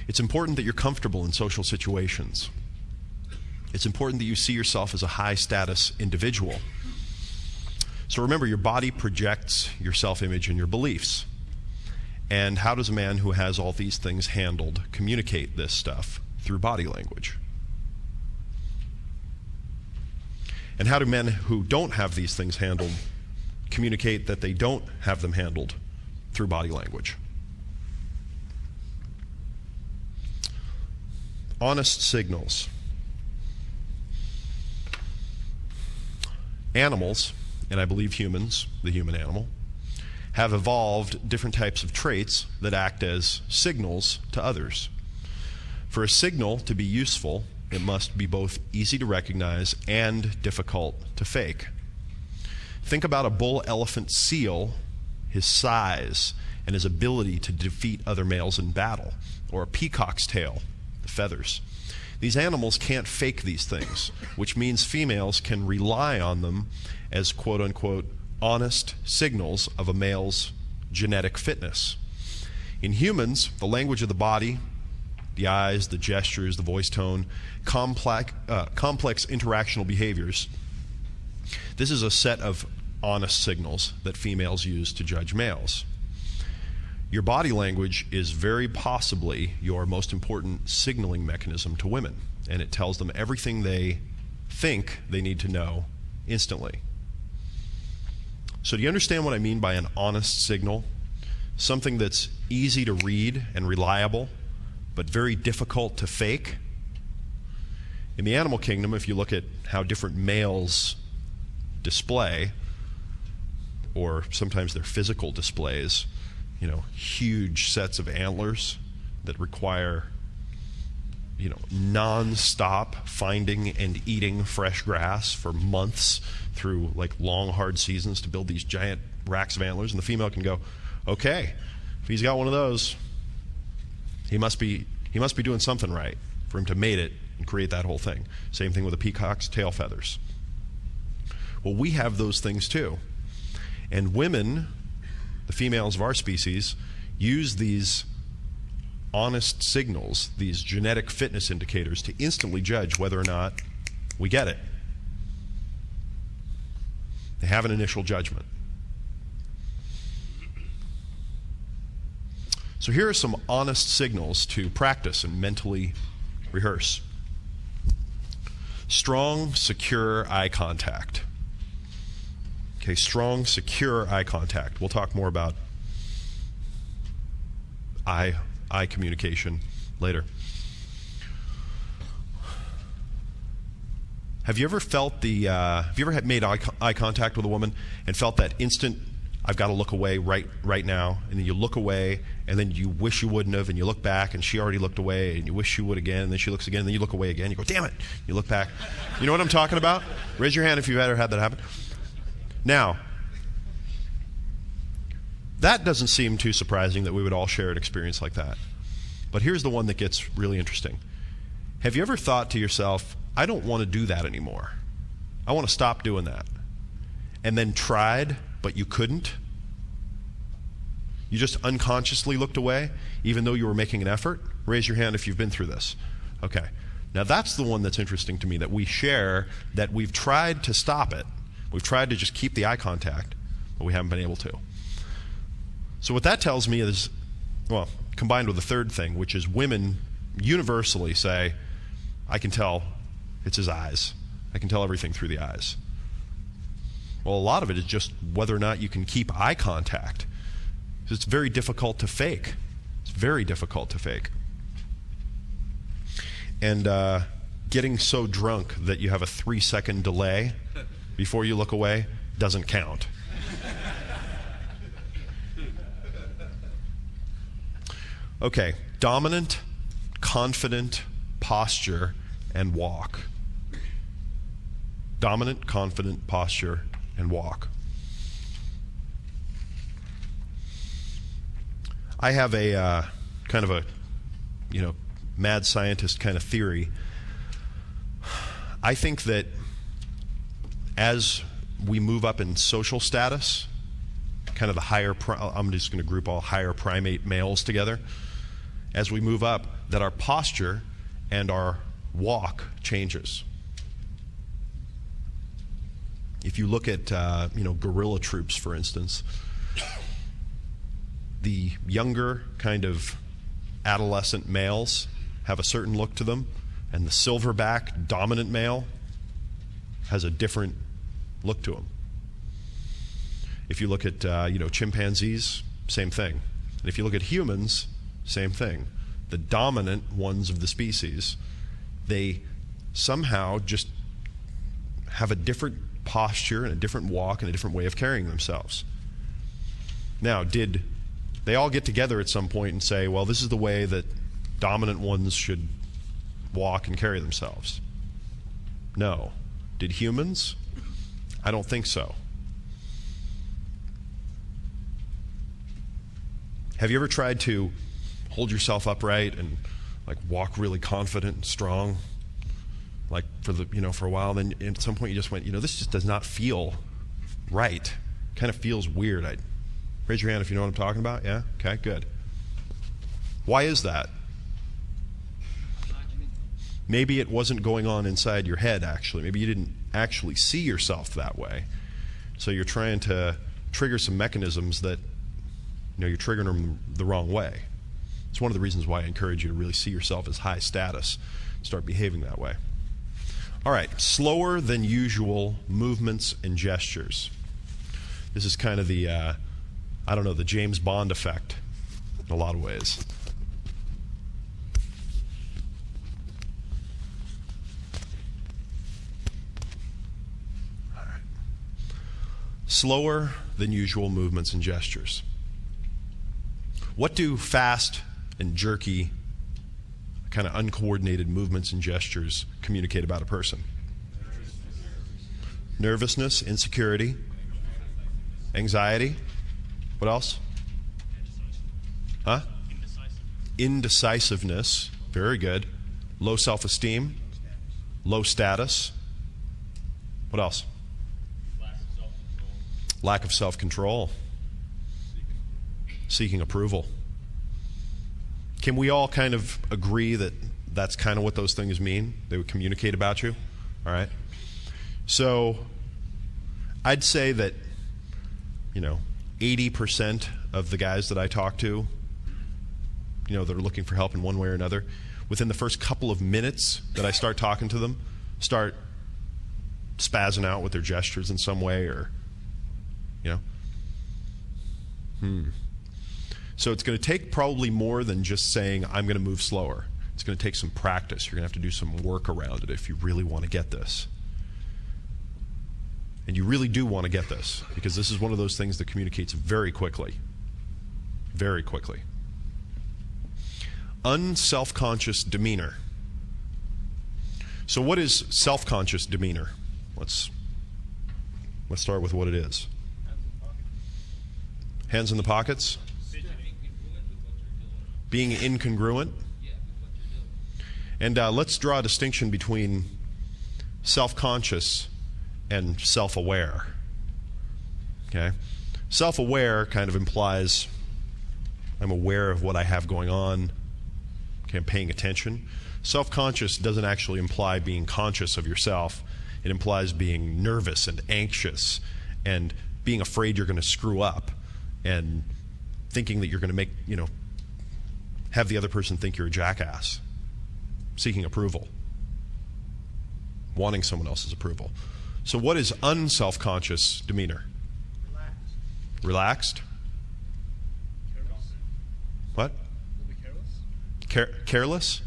It's important that you're comfortable in social situations. It's important that you see yourself as a high-status individual. So remember, your body projects your self-image and your beliefs. And how does a man who has all these things handled communicate this stuff? Through body language. And how do men who don't have these things handled communicate that they don't have them handled? Through body language. Honest signals. Animals, and I believe humans, the human animal, have evolved different types of traits that act as signals to others. For a signal to be useful, it must be both easy to recognize and difficult to fake. Think about a bull elephant seal, his size and his ability to defeat other males in battle, or a peacock's tail, the feathers. These animals can't fake these things, which means females can rely on them as quote-unquote honest signals of a male's genetic fitness. In humans, the language of the body, the eyes, the gestures, the voice tone, complex interactional behaviors, this is a set of honest signals that females use to judge males. Your body language is very possibly your most important signaling mechanism to women, and it tells them everything they think they need to know instantly. So do you understand what I mean by an honest signal? Something that's easy to read and reliable, but very difficult to fake. In the animal kingdom, if you look at how different males display, or sometimes their physical displays, huge sets of antlers that require non-stop finding and eating fresh grass for months through like long, hard seasons to build these giant racks of antlers, and the female can go, okay, if he's got one of those, he must be doing something right for him to mate it and create that whole thing. Same thing with a peacock's tail feathers. Well, we have those things too. And women, the females of our species, use these honest signals, these genetic fitness indicators, to instantly judge whether or not we get it. They have an initial judgment. So here are some honest signals to practice and mentally rehearse. Strong, secure eye contact. Okay, strong, secure eye contact. We'll talk more about eye communication later. Have you ever felt have you ever made eye contact with a woman and felt that instant, I've got to look away right now, and then you look away, and then you wish you wouldn't have, and you look back, and she already looked away, and you wish you would again, and then she looks again, and then you look away again, you go, damn it, you look back. You know what I'm talking about? Raise your hand if you've ever had that happen. Now, that doesn't seem too surprising that we would all share an experience like that. But here's the one that gets really interesting. Have you ever thought to yourself, I don't want to do that anymore. I want to stop doing that. And then tried, but you couldn't? You just unconsciously looked away, even though you were making an effort? Raise your hand if you've been through this. Okay. Now that's the one that's interesting to me, that we share, that we've tried to stop it. We've tried to just keep the eye contact, but we haven't been able to. So what that tells me is, well, combined with the third thing, which is women universally say, I can tell it's his eyes. I can tell everything through the eyes. Well, a lot of it is just whether or not you can keep eye contact. It's very difficult to fake. It's very difficult to fake. And getting so drunk that you have a 3-second delay before you look away doesn't count. Okay, dominant, confident posture and walk. Dominant, confident posture and walk. I have a kind of a, mad scientist kind of theory. I think that as we move up in social status, kind of the higher, I'm just going to group all higher primate males together. As we move up, that our posture and our walk changes. If you look at guerrilla troops, for instance, the younger kind of adolescent males have a certain look to them, and the silverback dominant male has a different look to him. If you look at chimpanzees, same thing. And if you look at humans, same thing. The dominant ones of the species, they somehow just have a different posture and a different walk and a different way of carrying themselves. Now, did they all get together at some point and say, well, this is the way that dominant ones should walk and carry themselves? No. Did humans? I don't think so. Have you ever tried to hold yourself upright and walk really confident and strong, for a while? Then at some point you just went, this just does not feel right. Kind of feels weird. Raise your hand if you know what I'm talking about. Yeah? Okay, good. Why is that? Maybe it wasn't going on inside your head, actually. Maybe you didn't actually see yourself that way. So you're trying to trigger some mechanisms that you're triggering them the wrong way. It's one of the reasons why I encourage you to really see yourself as high status. Start behaving that way. All right, slower than usual movements and gestures. This is kind of the, the James Bond effect in a lot of ways. All right. Slower than usual movements and gestures. What do fast and jerky, kind of uncoordinated movements and gestures communicate about a person? Nervousness, insecurity, anxiety. What else? Huh? Indecisiveness. Very good. Low self-esteem. Low status. What else? Lack of self-control. Seeking approval. Can we all kind of agree that that's kind of what those things mean? They would communicate about you? All right. So I'd say that, 80% of the guys that I talk to, that are looking for help in one way or another, within the first couple of minutes that I start talking to them, start spazzing out with their gestures in some way, or, So it's going to take probably more than just saying, I'm going to move slower. It's going to take some practice. You're going to have to do some work around it if you really want to get this. And you really do want to get this, because this is one of those things that communicates very quickly. Very quickly. Unself-conscious demeanor. So what is self-conscious demeanor? Let's start with what it is. Hands in the pockets? Being incongruent? And let's draw a distinction between self-conscious and self-aware. Okay? Self-aware kind of implies I'm aware of what I have going on. Okay, I'm paying attention. Self-conscious doesn't actually imply being conscious of yourself. It implies being nervous and anxious and being afraid you're going to screw up and thinking that you're going to make, have the other person think you're a jackass. Seeking approval. Wanting someone else's approval. So what is unself-conscious demeanor? Relaxed. What? Careless?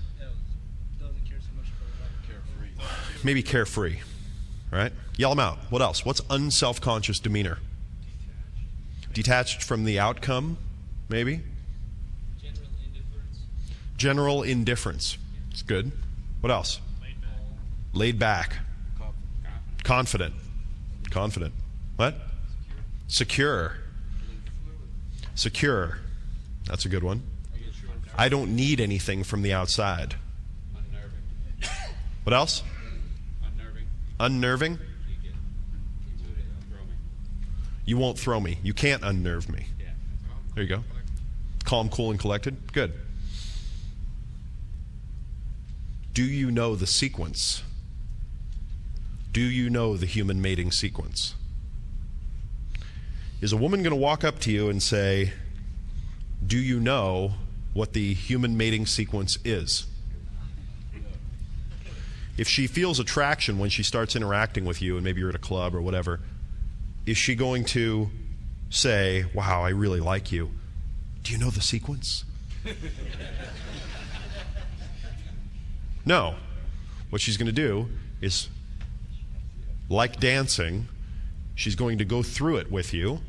Doesn't care so much about that. Maybe carefree. Right? Yell them out. What else? What's unself-conscious demeanor? Detached from the outcome, maybe? General indifference. It's good. What else? Laid back. Confident. Confident. What? Secure. Secure. That's a good one. I don't need anything from the outside. What else? Unnerving. You won't throw me. You can't unnerve me. There you go. Calm, cool, and collected. Good. Do you know the sequence? Do you know the human mating sequence? Is a woman going to walk up to you and say, do you know what the human mating sequence is? If she feels attraction when she starts interacting with you, and maybe you're at a club or whatever, is she going to say, wow, I really like you? Do you know the sequence? No. What she's going to do is, like dancing, she's going to go through it with you.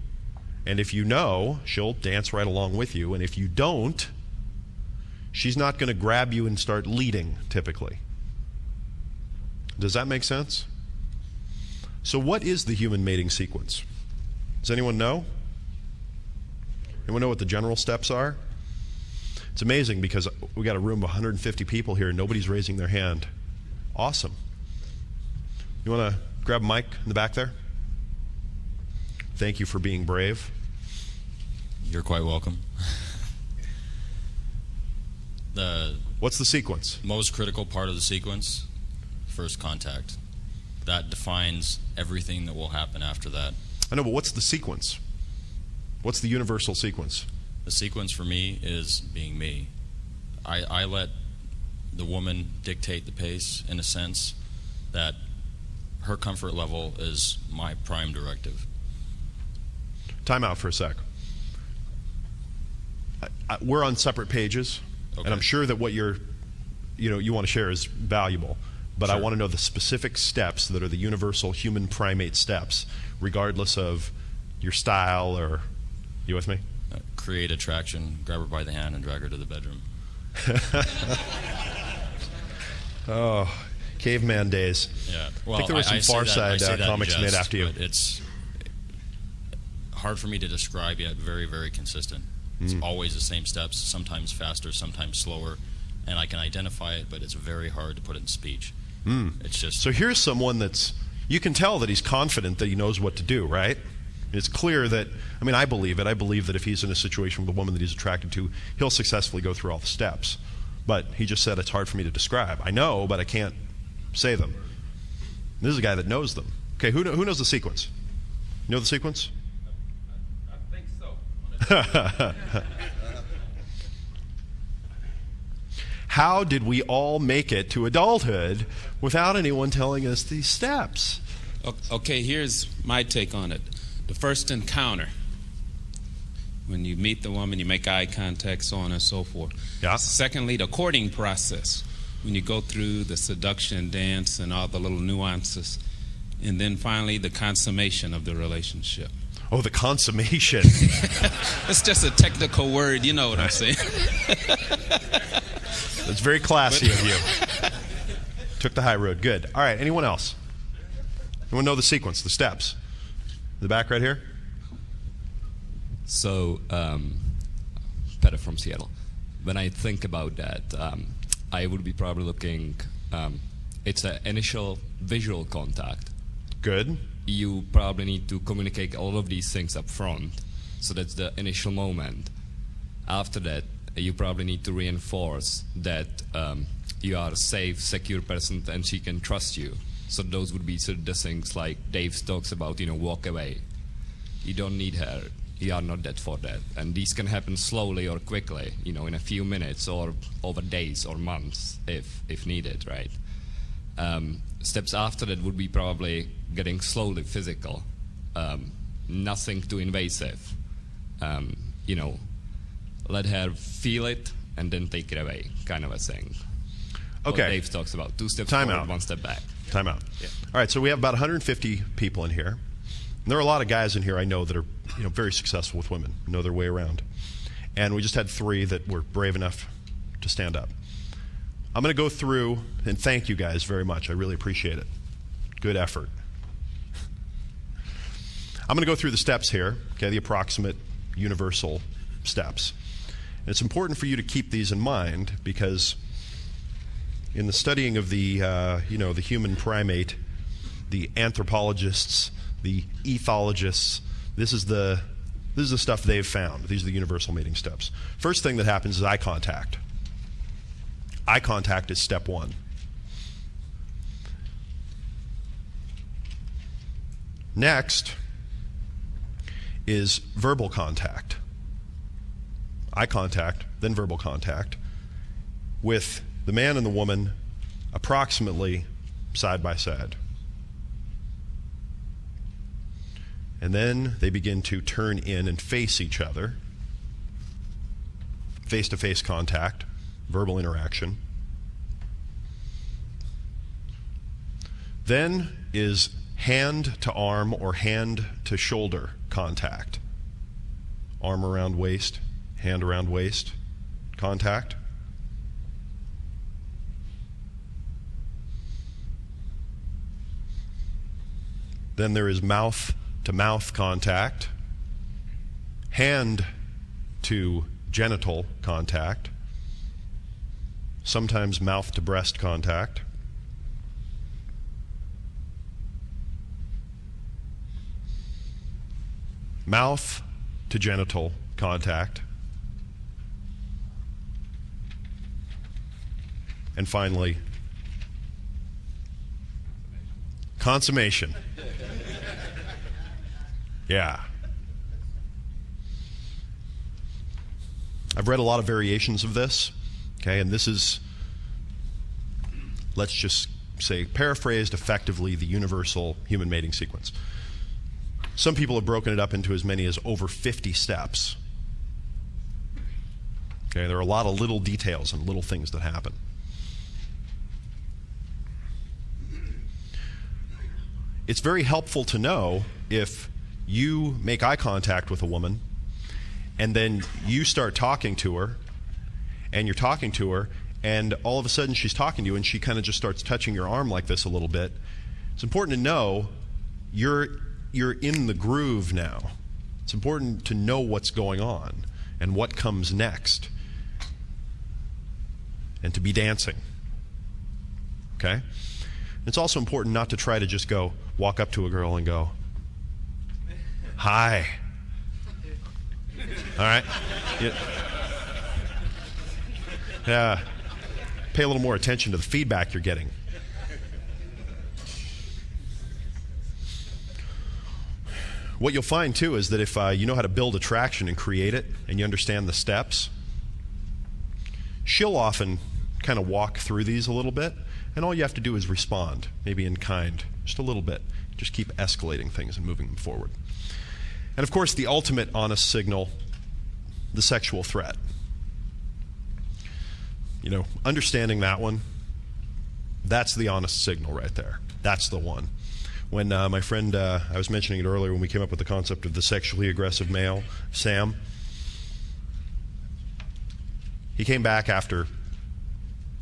And if you know, she'll dance right along with you. And if you don't, she's not going to grab you and start leading, typically. Does that make sense? So what is the human mating sequence? Does anyone know? Anyone know what the general steps are? It's amazing because we got a room of 150 people here and nobody's raising their hand. Awesome. You want to grab a mic in the back there? Thank you for being brave. You're quite welcome. What's the sequence? Most critical part of the sequence, first contact. That defines everything that will happen after that. I know, but what's the sequence? What's the universal sequence? The sequence for me is being me. I let the woman dictate the pace in a sense that her comfort level is my prime directive. Time out for a sec. We're on separate pages, okay. And I'm sure that what you want to share is valuable. But Sure. I want to know the specific steps that are the universal human primate steps, regardless of your style or... You with me? Create attraction, grab her by the hand, and drag her to the bedroom. Oh, caveman days. Yeah. I think there were some Far Side comics made after you. It's hard for me to describe, yet very, very consistent. It's always the same steps, sometimes faster, sometimes slower, and I can identify it, but it's very hard to put it in speech. It's just... So here's someone that's, you can tell that he's confident that he knows what to do, right? It's clear that, I mean, I believe it. I believe that if he's in a situation with a woman that he's attracted to, he'll successfully go through all the steps. But he just said it's hard for me to describe. I know, but I can't say them. This is a guy that knows them. Okay, who knows the sequence? You know the sequence? I think so. How did we all make it to adulthood without anyone telling us these steps? Okay, here's my take on it. The first encounter, when you meet the woman, you make eye contact, so on and so forth. Yeah. Secondly, the courting process, when you go through the seduction dance and all the little nuances. And then finally, the consummation of the relationship. Oh, the consummation. It's just a technical word, you know what I'm saying. That's very classy of you. Took the high road. Good. All right, anyone else? Anyone know the sequence, the steps? The back right here? So, Peter from Seattle. When I think about that, I would be probably looking, it's an initial visual contact. Good. You probably need to communicate all of these things up front. So that's the initial moment. After that, you probably need to reinforce that you are a safe, secure person and she can trust you. So those would be sort of the things like Dave talks about, walk away. You don't need her. You are not that for that. And these can happen slowly or quickly, in a few minutes or over days or months if needed, right? Steps after that would be probably getting slowly physical. Nothing too invasive. Let her feel it and then take it away, kind of a thing. Okay. What Dave talks about, 2 steps Time forward, out. 1 step back. Time out. Yeah. All right, so we have about 150 people in here. And there are a lot of guys in here I know that are very successful with women, know their way around. And we just had 3 that were brave enough to stand up. I'm going to go through, and thank you guys very much. I really appreciate it. Good effort. I'm going to go through the steps here, okay, the approximate universal steps. And it's important for you to keep these in mind because in the studying of the, the human primate, the anthropologists, the ethologists, this is the stuff they've found. These are the universal mating steps. First thing that happens is eye contact. Eye contact is step 1. Next is verbal contact. Eye contact, then verbal contact, with the man and the woman approximately side by side. And then they begin to turn in and face each other. Face-to-face contact, verbal interaction. Then is hand to arm or hand to shoulder contact. Arm around waist, hand around waist contact. Then there is mouth to mouth contact, hand to genital contact, sometimes mouth to breast contact. Mouth to genital contact. And finally, consummation. Yeah. I've read a lot of variations of this, okay, and this is, let's just say, paraphrased effectively the universal human mating sequence. Some people have broken it up into as many as over 50 steps. Okay, there are a lot of little details and little things that happen. It's very helpful to know if you make eye contact with a woman and then you start talking to her and you're talking to her and all of a sudden she's talking to you and she kind of just starts touching your arm like this a little bit, it's important to know you're in the groove now. It's important to know what's going on and what comes next, and to be dancing. Okay? It's also important not to try to just walk up to a girl and go, hi. All right? Yeah. Pay a little more attention to the feedback you're getting. What you'll find too is that if you know how to build attraction and create it, and you understand the steps, she'll often kind of walk through these a little bit, and all you have to do is respond, maybe in kind, just a little bit. Just keep escalating things and moving them forward. And of course, the ultimate honest signal, the sexual threat. You know, understanding that one, that's the honest signal right there. That's the one. When my friend, I was mentioning it earlier when we came up with the concept of the sexually aggressive male, Sam, he came back after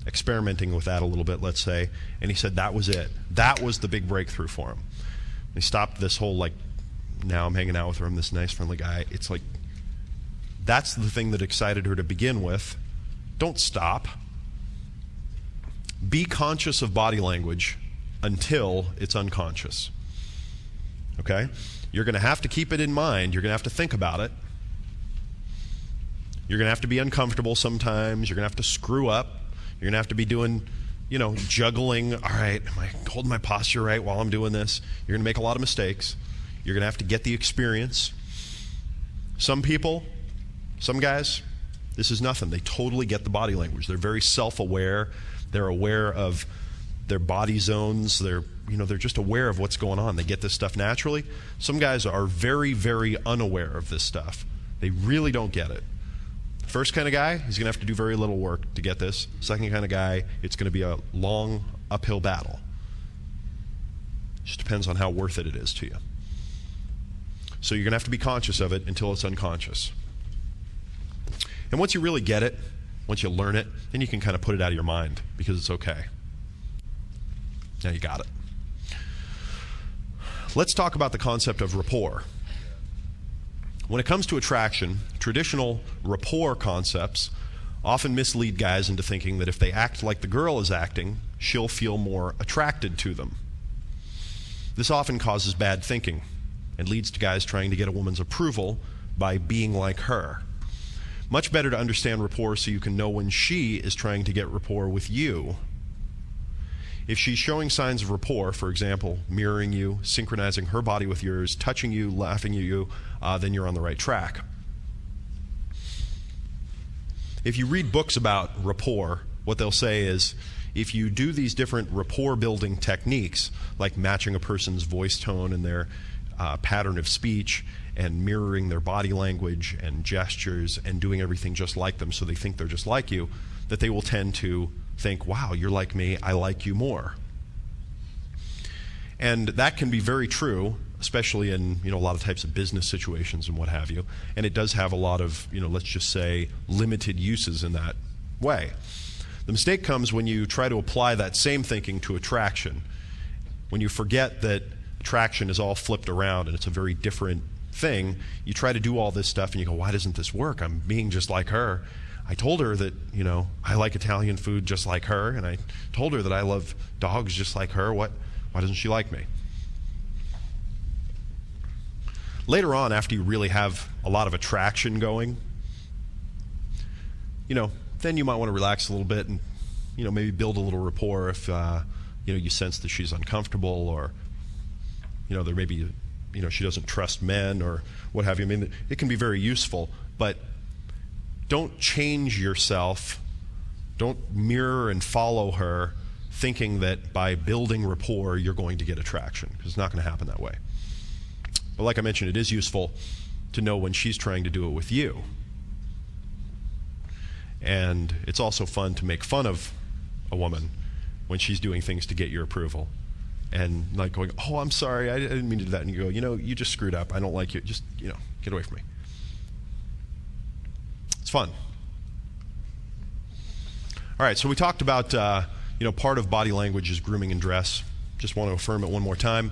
experimenting with that a little bit, let's say, and he said that was it. That was the big breakthrough for him. He stopped this whole, like, now I'm hanging out with her, I'm this nice, friendly guy. It's like, that's the thing that excited her to begin with. Don't stop. Be conscious of body language until it's unconscious. Okay? You're going to have to keep it in mind. You're going to have to think about it. You're going to have to be uncomfortable sometimes. You're going to have to screw up. You're going to have to be doing, juggling. All right, am I holding my posture right while I'm doing this? You're going to make a lot of mistakes. You're going to have to get the experience. Some people, some guys, this is nothing. They totally get the body language. They're very self-aware. They're aware of their body zones. They're just aware of what's going on. They get this stuff naturally. Some guys are very, very unaware of this stuff. They really don't get it. First kind of guy, he's going to have to do very little work to get this. Second kind of guy, it's going to be a long uphill battle. Just depends on how worth it is to you. So you're going to have to be conscious of it until it's unconscious. And once you really get it, once you learn it, then you can kind of put it out of your mind because it's okay. Now you got it. Let's talk about the concept of rapport. When it comes to attraction, traditional rapport concepts often mislead guys into thinking that if they act like the girl is acting, she'll feel more attracted to them. This often causes bad thinking and leads to guys trying to get a woman's approval by being like her. Much better to understand rapport so you can know when she is trying to get rapport with you. If she's showing signs of rapport, for example, mirroring you, synchronizing her body with yours, touching you, laughing at you, then you're on the right track. If you read books about rapport, what they'll say is, if you do these different rapport building techniques, like matching a person's voice tone and their pattern of speech, and mirroring their body language and gestures and doing everything just like them so they think they're just like you, that they will tend to think, wow, you're like me, I like you more. And that can be very true, especially in a lot of types of business situations and what have you. And it does have a lot of, let's just say, limited uses in that way. The mistake comes when you try to apply that same thinking to attraction, when you forget that attraction is all flipped around and it's a very different thing. You try to do all this stuff and you go, why doesn't this work? I'm being just like her. I told her that, I like Italian food just like her, and I told her that I love dogs just like her. Why doesn't she like me? Later on, after you really have a lot of attraction going, then you might want to relax a little bit and, maybe build a little rapport if, you sense that she's uncomfortable, or, there may be, she doesn't trust men or what have you. I mean, it can be very useful, but don't change yourself. Don't mirror and follow her thinking that by building rapport you're going to get attraction, because it's not going to happen that way. But like I mentioned, it is useful to know when she's trying to do it with you. And it's also fun to make fun of a woman when she's doing things to get your approval. And like going, oh, I'm sorry, I didn't mean to do that. And you go, you just screwed up. I don't like you. Just, get away from me. It's fun. All right, so we talked about, part of body language is grooming and dress. Just want to affirm it one more time.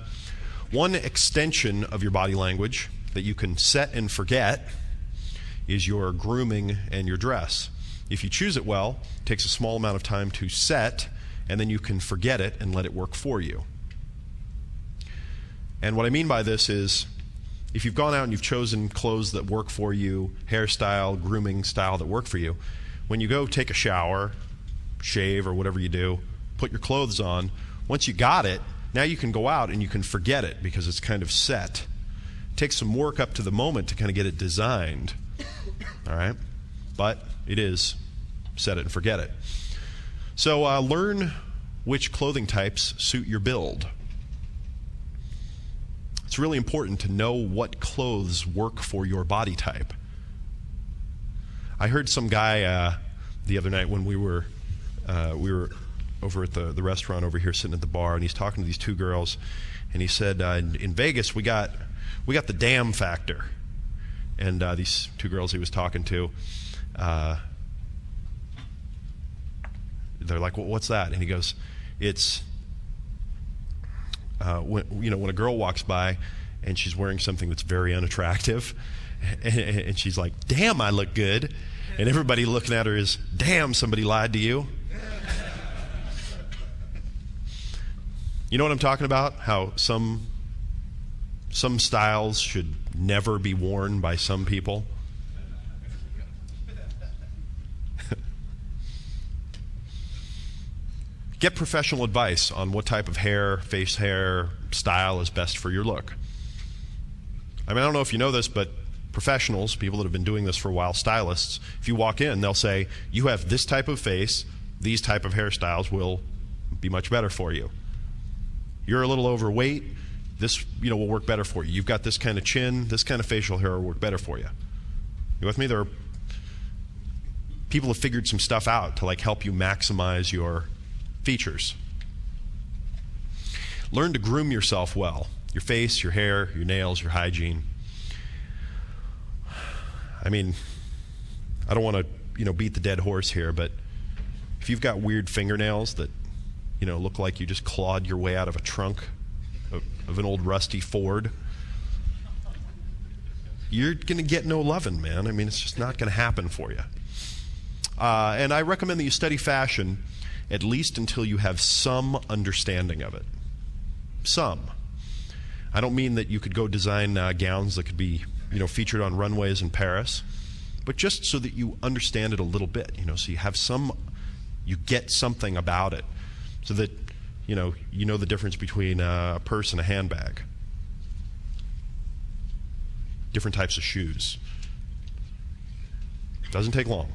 One extension of your body language that you can set and forget is your grooming and your dress. If you choose it well, it takes a small amount of time to set, and then you can forget it and let it work for you. And what I mean by this is, if you've gone out and you've chosen clothes that work for you, hairstyle, grooming style that work for you, when you go take a shower, shave, or whatever you do, put your clothes on, once you got it, now you can go out and you can forget it because it's kind of set. It takes some work up to the moment to kind of get it designed. All right? But it is set it and forget it. So learn which clothing types suit your build. It's really important to know what clothes work for your body type. I heard some guy the other night when we were over at the restaurant over here sitting at the bar, and he's talking to these two girls, and he said, in Vegas we got the damn factor. And these two girls he was talking to, they're like, well, what's that? And he goes, it's when a girl walks by and she's wearing something that's very unattractive, and she's like, damn, I look good, and everybody looking at her is, damn, somebody lied to you. You know what I'm talking about? How some styles should never be worn by some people. Get professional advice on what type of hair, face hair, style is best for your look. I mean, I don't know if you know this, but professionals, people that have been doing this for a while, stylists, if you walk in, they'll say, you have this type of face, these type of hairstyles will be much better for you. You're a little overweight, this will work better for you. You've got this kind of chin, this kind of facial hair will work better for you. You with me? There are people have figured some stuff out to help you maximize your features. Learn to groom yourself well. Your face, your hair, your nails, your hygiene. I mean, I don't want to beat the dead horse here, but if you've got weird fingernails that look like you just clawed your way out of a trunk of an old rusty Ford, you're going to get no lovin', man. I mean, it's just not going to happen for you. And I recommend that you study fashion at least until you have some understanding of it. Some. I don't mean that you could go design gowns that could be, featured on runways in Paris, but just so that you understand it a little bit, so you have you get something about it, so that, you know the difference between a purse and a handbag. Different types of shoes. Doesn't take long.